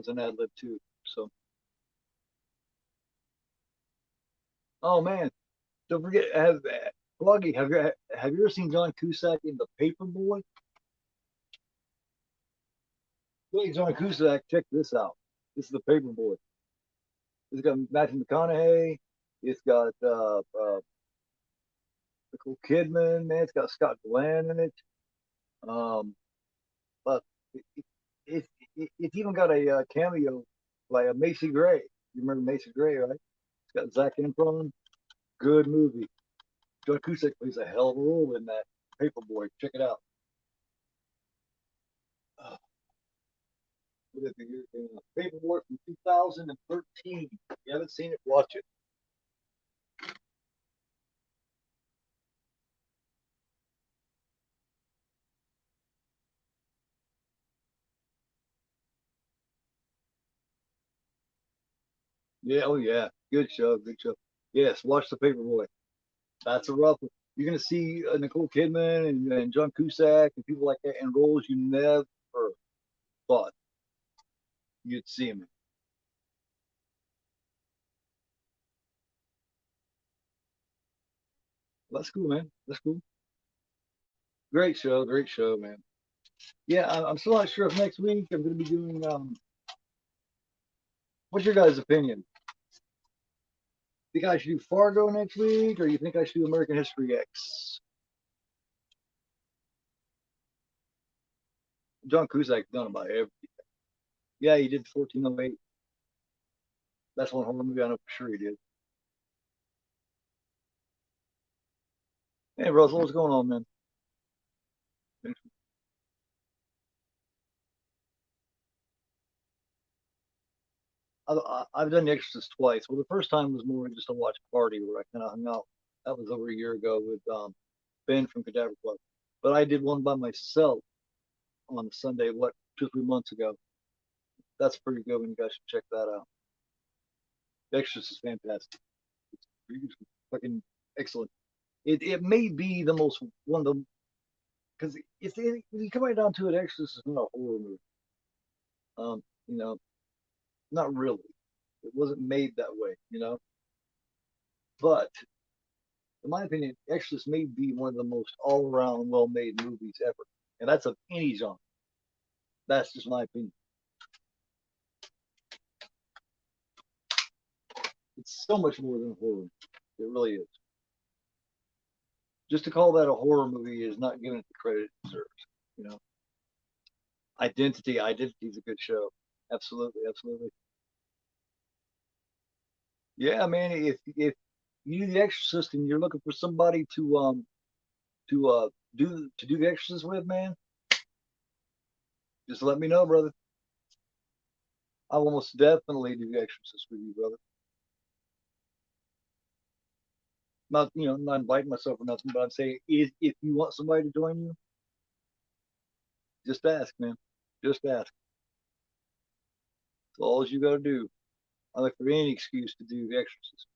an ad lib too. So, oh man, don't forget, Floggy, have you ever seen John Cusack in The Paperboy? Hey, John Cusack, check this out. This is The Paperboy. It's got Matthew McConaughey. It's got Nicole Kidman. Man, it's got Scott Glenn in it. Um, but it, it, it's even got a cameo by Macy Gray. You remember Macy Gray, right? It's got Zac Efron. Good movie. John Cusack plays a hell of a role in that. Paperboy. Check it out. Uh, what is the year? Paperboy from 2013. If you haven't seen it, watch it. Yeah, oh yeah, good show, good show. Yes, watch The Paperboy. That's a rough one. You're gonna see Nicole Kidman and John Cusack and people like that in roles you never thought you'd see them in. Well, that's cool, man. That's cool. Great show, man. Yeah, I'm still not sure if next week I'm gonna be doing. What's your guys' opinion? Think I should do Fargo next week, or you think I should do American History X? John Cusack's done about every. Yeah, he did 1408. That's one horror movie I know for sure he did. Hey, Russell, what's going on, man? I've done The Exorcist twice. Well, the first time was more just a watch party where I kind of hung out. That was over a year ago with Ben from Cadaver Club. But I did one by myself on Sunday, what, 2 or 3 months ago. That's pretty good when you guys should check that out. The Exorcist is fantastic. It's fucking excellent. It may be the most one of the because if you come right down to it, Exorcist is not a horror movie. Um, you know, not really. It wasn't made that way. But in my opinion, Exorcist may be one of the most all-around well-made movies ever, and that's of any genre. That's just my opinion. It's so much more than horror. It really is. Just to call that a horror movie is not giving it the credit it deserves. You know, Identity is a good show. Absolutely, absolutely. Yeah, man. If you do The Exorcist and you're looking for somebody to do The Exorcist with, man, just let me know, brother. I'll almost definitely do The Exorcist with you, brother. Not inviting myself or nothing, but I'm saying if you want somebody to join you, just ask, man. Just ask. That's all you got to do. I look for any excuse to do The Exorcist.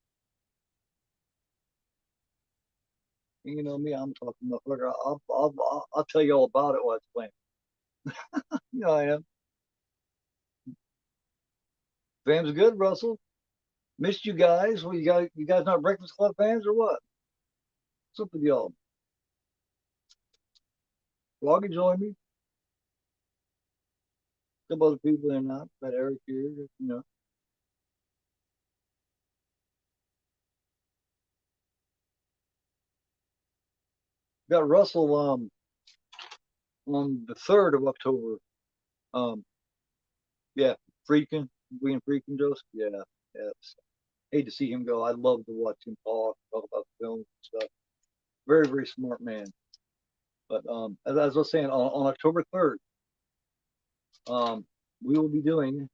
And you know me, I'm talking motherfucker. I'll tell you all about it while it's playing. I am. Fam's good, Russell. Missed you guys. Well, you guys not Breakfast Club fans or what? What's up with y'all? Loggy join me. A couple other people in not. Got Eric here. got Russell on the 3rd of October. Um, yeah, Freaking, William Freaking Joseph. Yeah, yeah. Hate to see him go. I'd love to watch him talk about films and stuff. Very, very smart man. But as I was saying, on October 3rd, we will be doing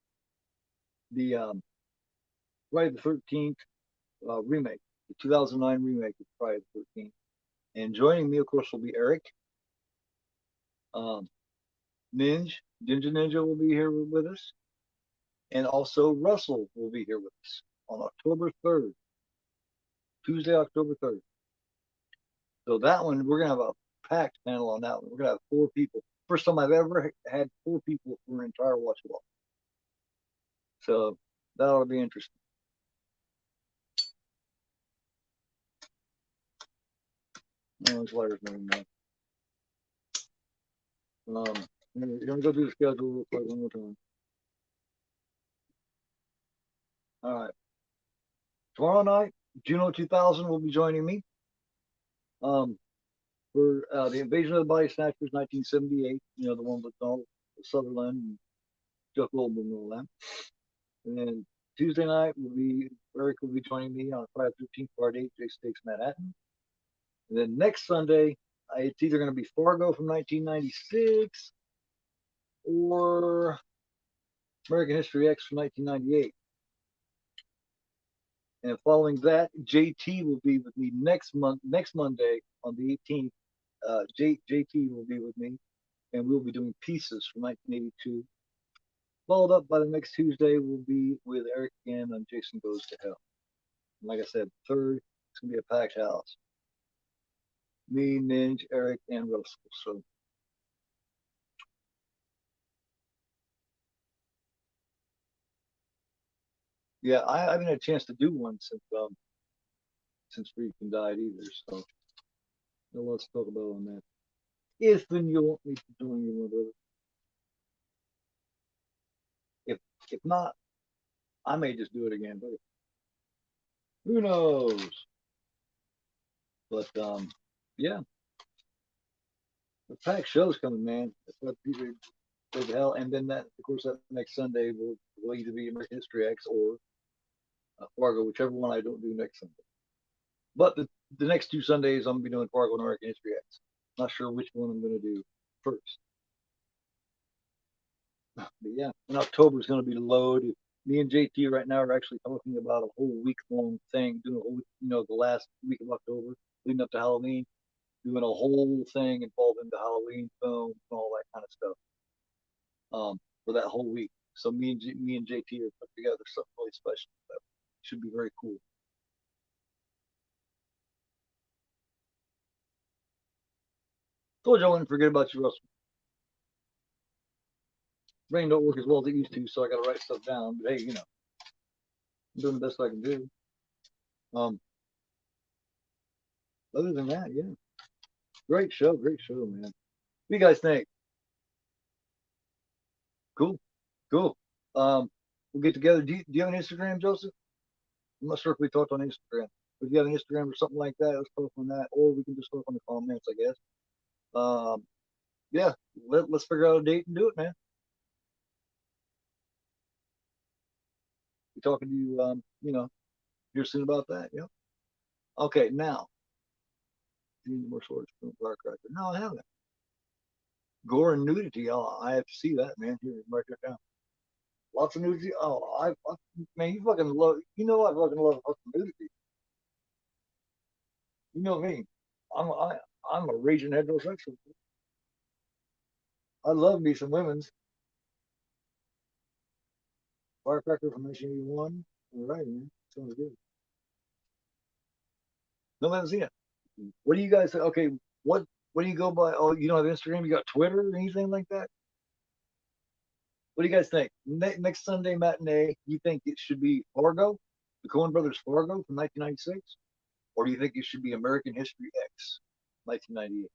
the Friday the 13th remake, the 2009 remake of Friday the 13th. And joining me, of course, will be Eric. Um, Ninja Ninja will be here with us. And also Russell will be here with us on October 3rd, Tuesday, October 3rd. So that one, we're going to have a packed panel on that one. We're going to have 4 people. First time I've ever had 4 people for an entire watch along. So that ought to be interesting. No, it's letters anymore. You're going to go through the schedule real quick one more time. All right. Tomorrow night, Juno 2000 will be joining me for the Invasion of the Body Snatchers 1978. You know, the one with Donald Sutherland and Jeff Goldblum and all that. And then Tuesday night will be Eric will be joining me on Friday 13th, Part 8, Jason Takes Manhattan. And then next Sunday, it's either going to be Fargo from 1996 or American History X from 1998. And following that, JT will be with me next Monday on the 18th. JT will be with me, and we'll be doing Pieces from 1982. Followed up by the next Tuesday, we'll be with Eric again on Jason Goes to Hell. And like I said, 3rd, it's going to be a packed house. Me, Ninja, Eric, and Russell. So yeah, I haven't had a chance to do one since Freaking died either. So let's talk about on that. If then you want me to join you, my brother. If if not, I may just do it again, but who knows? But yeah, the packed show's coming, man. That's what people go to hell. And then that, of course, that next Sunday will either be American History X or Fargo, whichever one I don't do next Sunday. But the next 2 Sundays, I'm gonna be doing Fargo and American History X. Not sure which one I'm gonna do first. But yeah, in October is gonna be the load. Me and JT right now are actually talking about a whole week long thing, doing a whole, the last week of October, leading up to Halloween, doing a whole thing involving the Halloween film and all that kind of stuff. For that whole week. So me and JT are putting together something really special. That should be very cool. Told you I wouldn't forget about you, Russell. Brain don't work as well as it used to, so I got to write stuff down. But hey, I'm doing the best I can do. Um, Other than that, yeah, great show, man. What do you guys think? Cool, cool. We'll get together. Do you have an Instagram, Joseph? I'm not sure if we talked on Instagram. If you have an Instagram or something like that, let's talk on that, or we can just talk on the comments, I guess. Um, yeah, let's figure out a date and do it, man. Be talking to you, here soon about that. Yeah. Okay, now, more swords from Firecracker. No, I haven't. Gore and nudity. Oh, I have to see that, man. Here, mark it down. Lots of nudity. Oh, man, you fucking love. I fucking love fucking nudity. You know me. I'm I, I'm a raging heterosexual. I love me some women's. Firecracker from 1981. All right, man. Sounds good. No, I haven't seen it. What do you guys? Okay, what do you go by? Oh, you don't have Instagram? You got Twitter or anything like that? What do you guys think? Next Sunday matinee, you think it should be Fargo, the Coen Brothers Fargo from 1996, or do you think it should be American History X, 1998?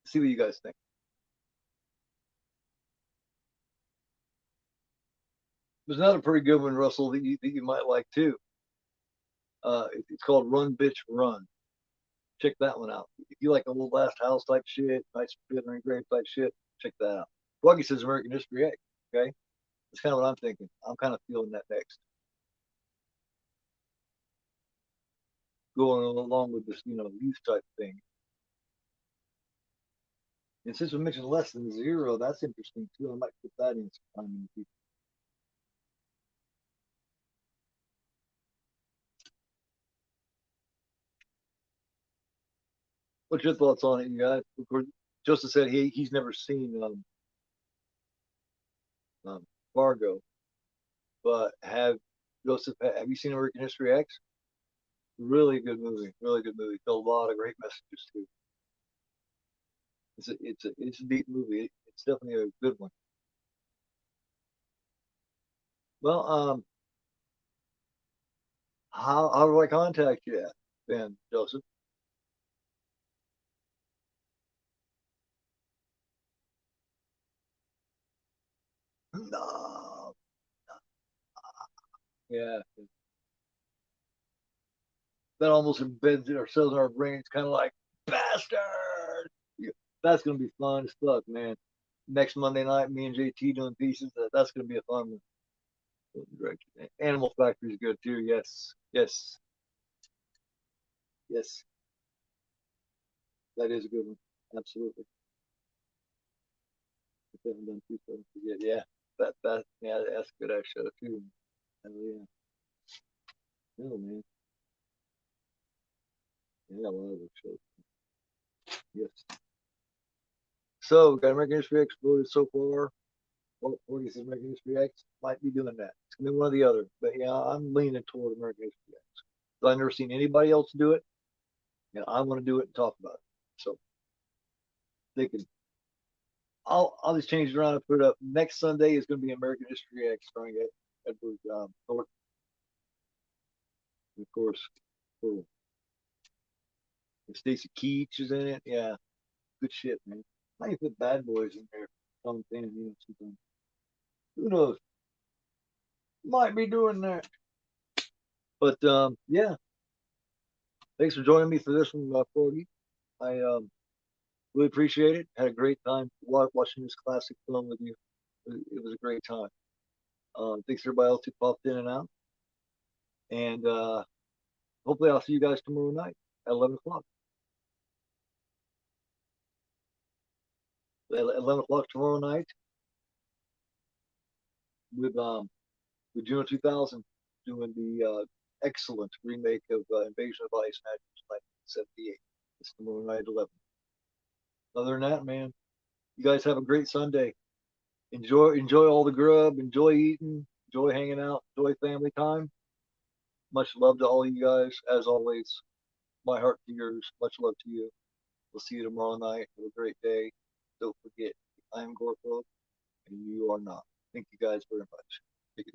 See what you guys think. There's another pretty good one, Russell, that you might like too. It's called Run Bitch Run. Check that one out. If you like a little last house type shit, nice fiddler and grave type shit, check that out. Froggy says American History X. Okay, that's kind of what I'm thinking. I'm kind of feeling that next, going along with this, youth type thing. And since we mentioned less than zero, that's interesting too. I might put that in sometime. What's your thoughts on it, you guys? Of course, Joseph said he's never seen Fargo, but have you seen American History X? Really good movie. Really good movie. Got a lot of great messages too. It's a deep movie. It's definitely a good one. Well, how do I contact you at, then, Joseph? No. Yeah. That almost embeds ourselves in our brains, kind of like bastard. Yeah, that's gonna be fun as fuck, man. Next Monday night, me and JT doing pieces. That's gonna be a fun one. Animal Factory is good too. Yes, yes, yes. That is a good one. Absolutely. If they haven't done two films yet, yeah. Yeah, that's a good ass show too. Hell yeah. Oh man. Yeah, I love those shows. Yes. So we got American History X voted so far. What do you think American History X might be doing that? It's gonna be one or the other. But yeah, I'm leaning toward American History X. I've never seen anybody else do it, and I want to do it and talk about it. So thinking I'll just change it around and put it up. Next Sunday is gonna be American History X starring Edward Thornton, of course. Cool. Stacy Keach is in it. Yeah, good shit, man. I might put Bad Boys in there. Sometimes. Who knows? Might be doing that. But yeah, thanks for joining me for this one, Froggy. I really appreciate it. Had a great time watching this classic film with you. It was a great time. Thanks to everybody else who popped in and out. And hopefully I'll see you guys tomorrow night at 11 o'clock. At 11 o'clock tomorrow night with Juno 2000 doing the excellent remake of Invasion of Ice Matches 1978. It's tomorrow night at 11. Other than that, man, you guys have a great Sunday. Enjoy all the grub. Enjoy eating. Enjoy hanging out. Enjoy family time. Much love to all you guys. As always, my heart to yours. Much love to you. We'll see you tomorrow night. Have a great day. Don't forget, I am Gorpo, and you are not. Thank you guys very much. Take it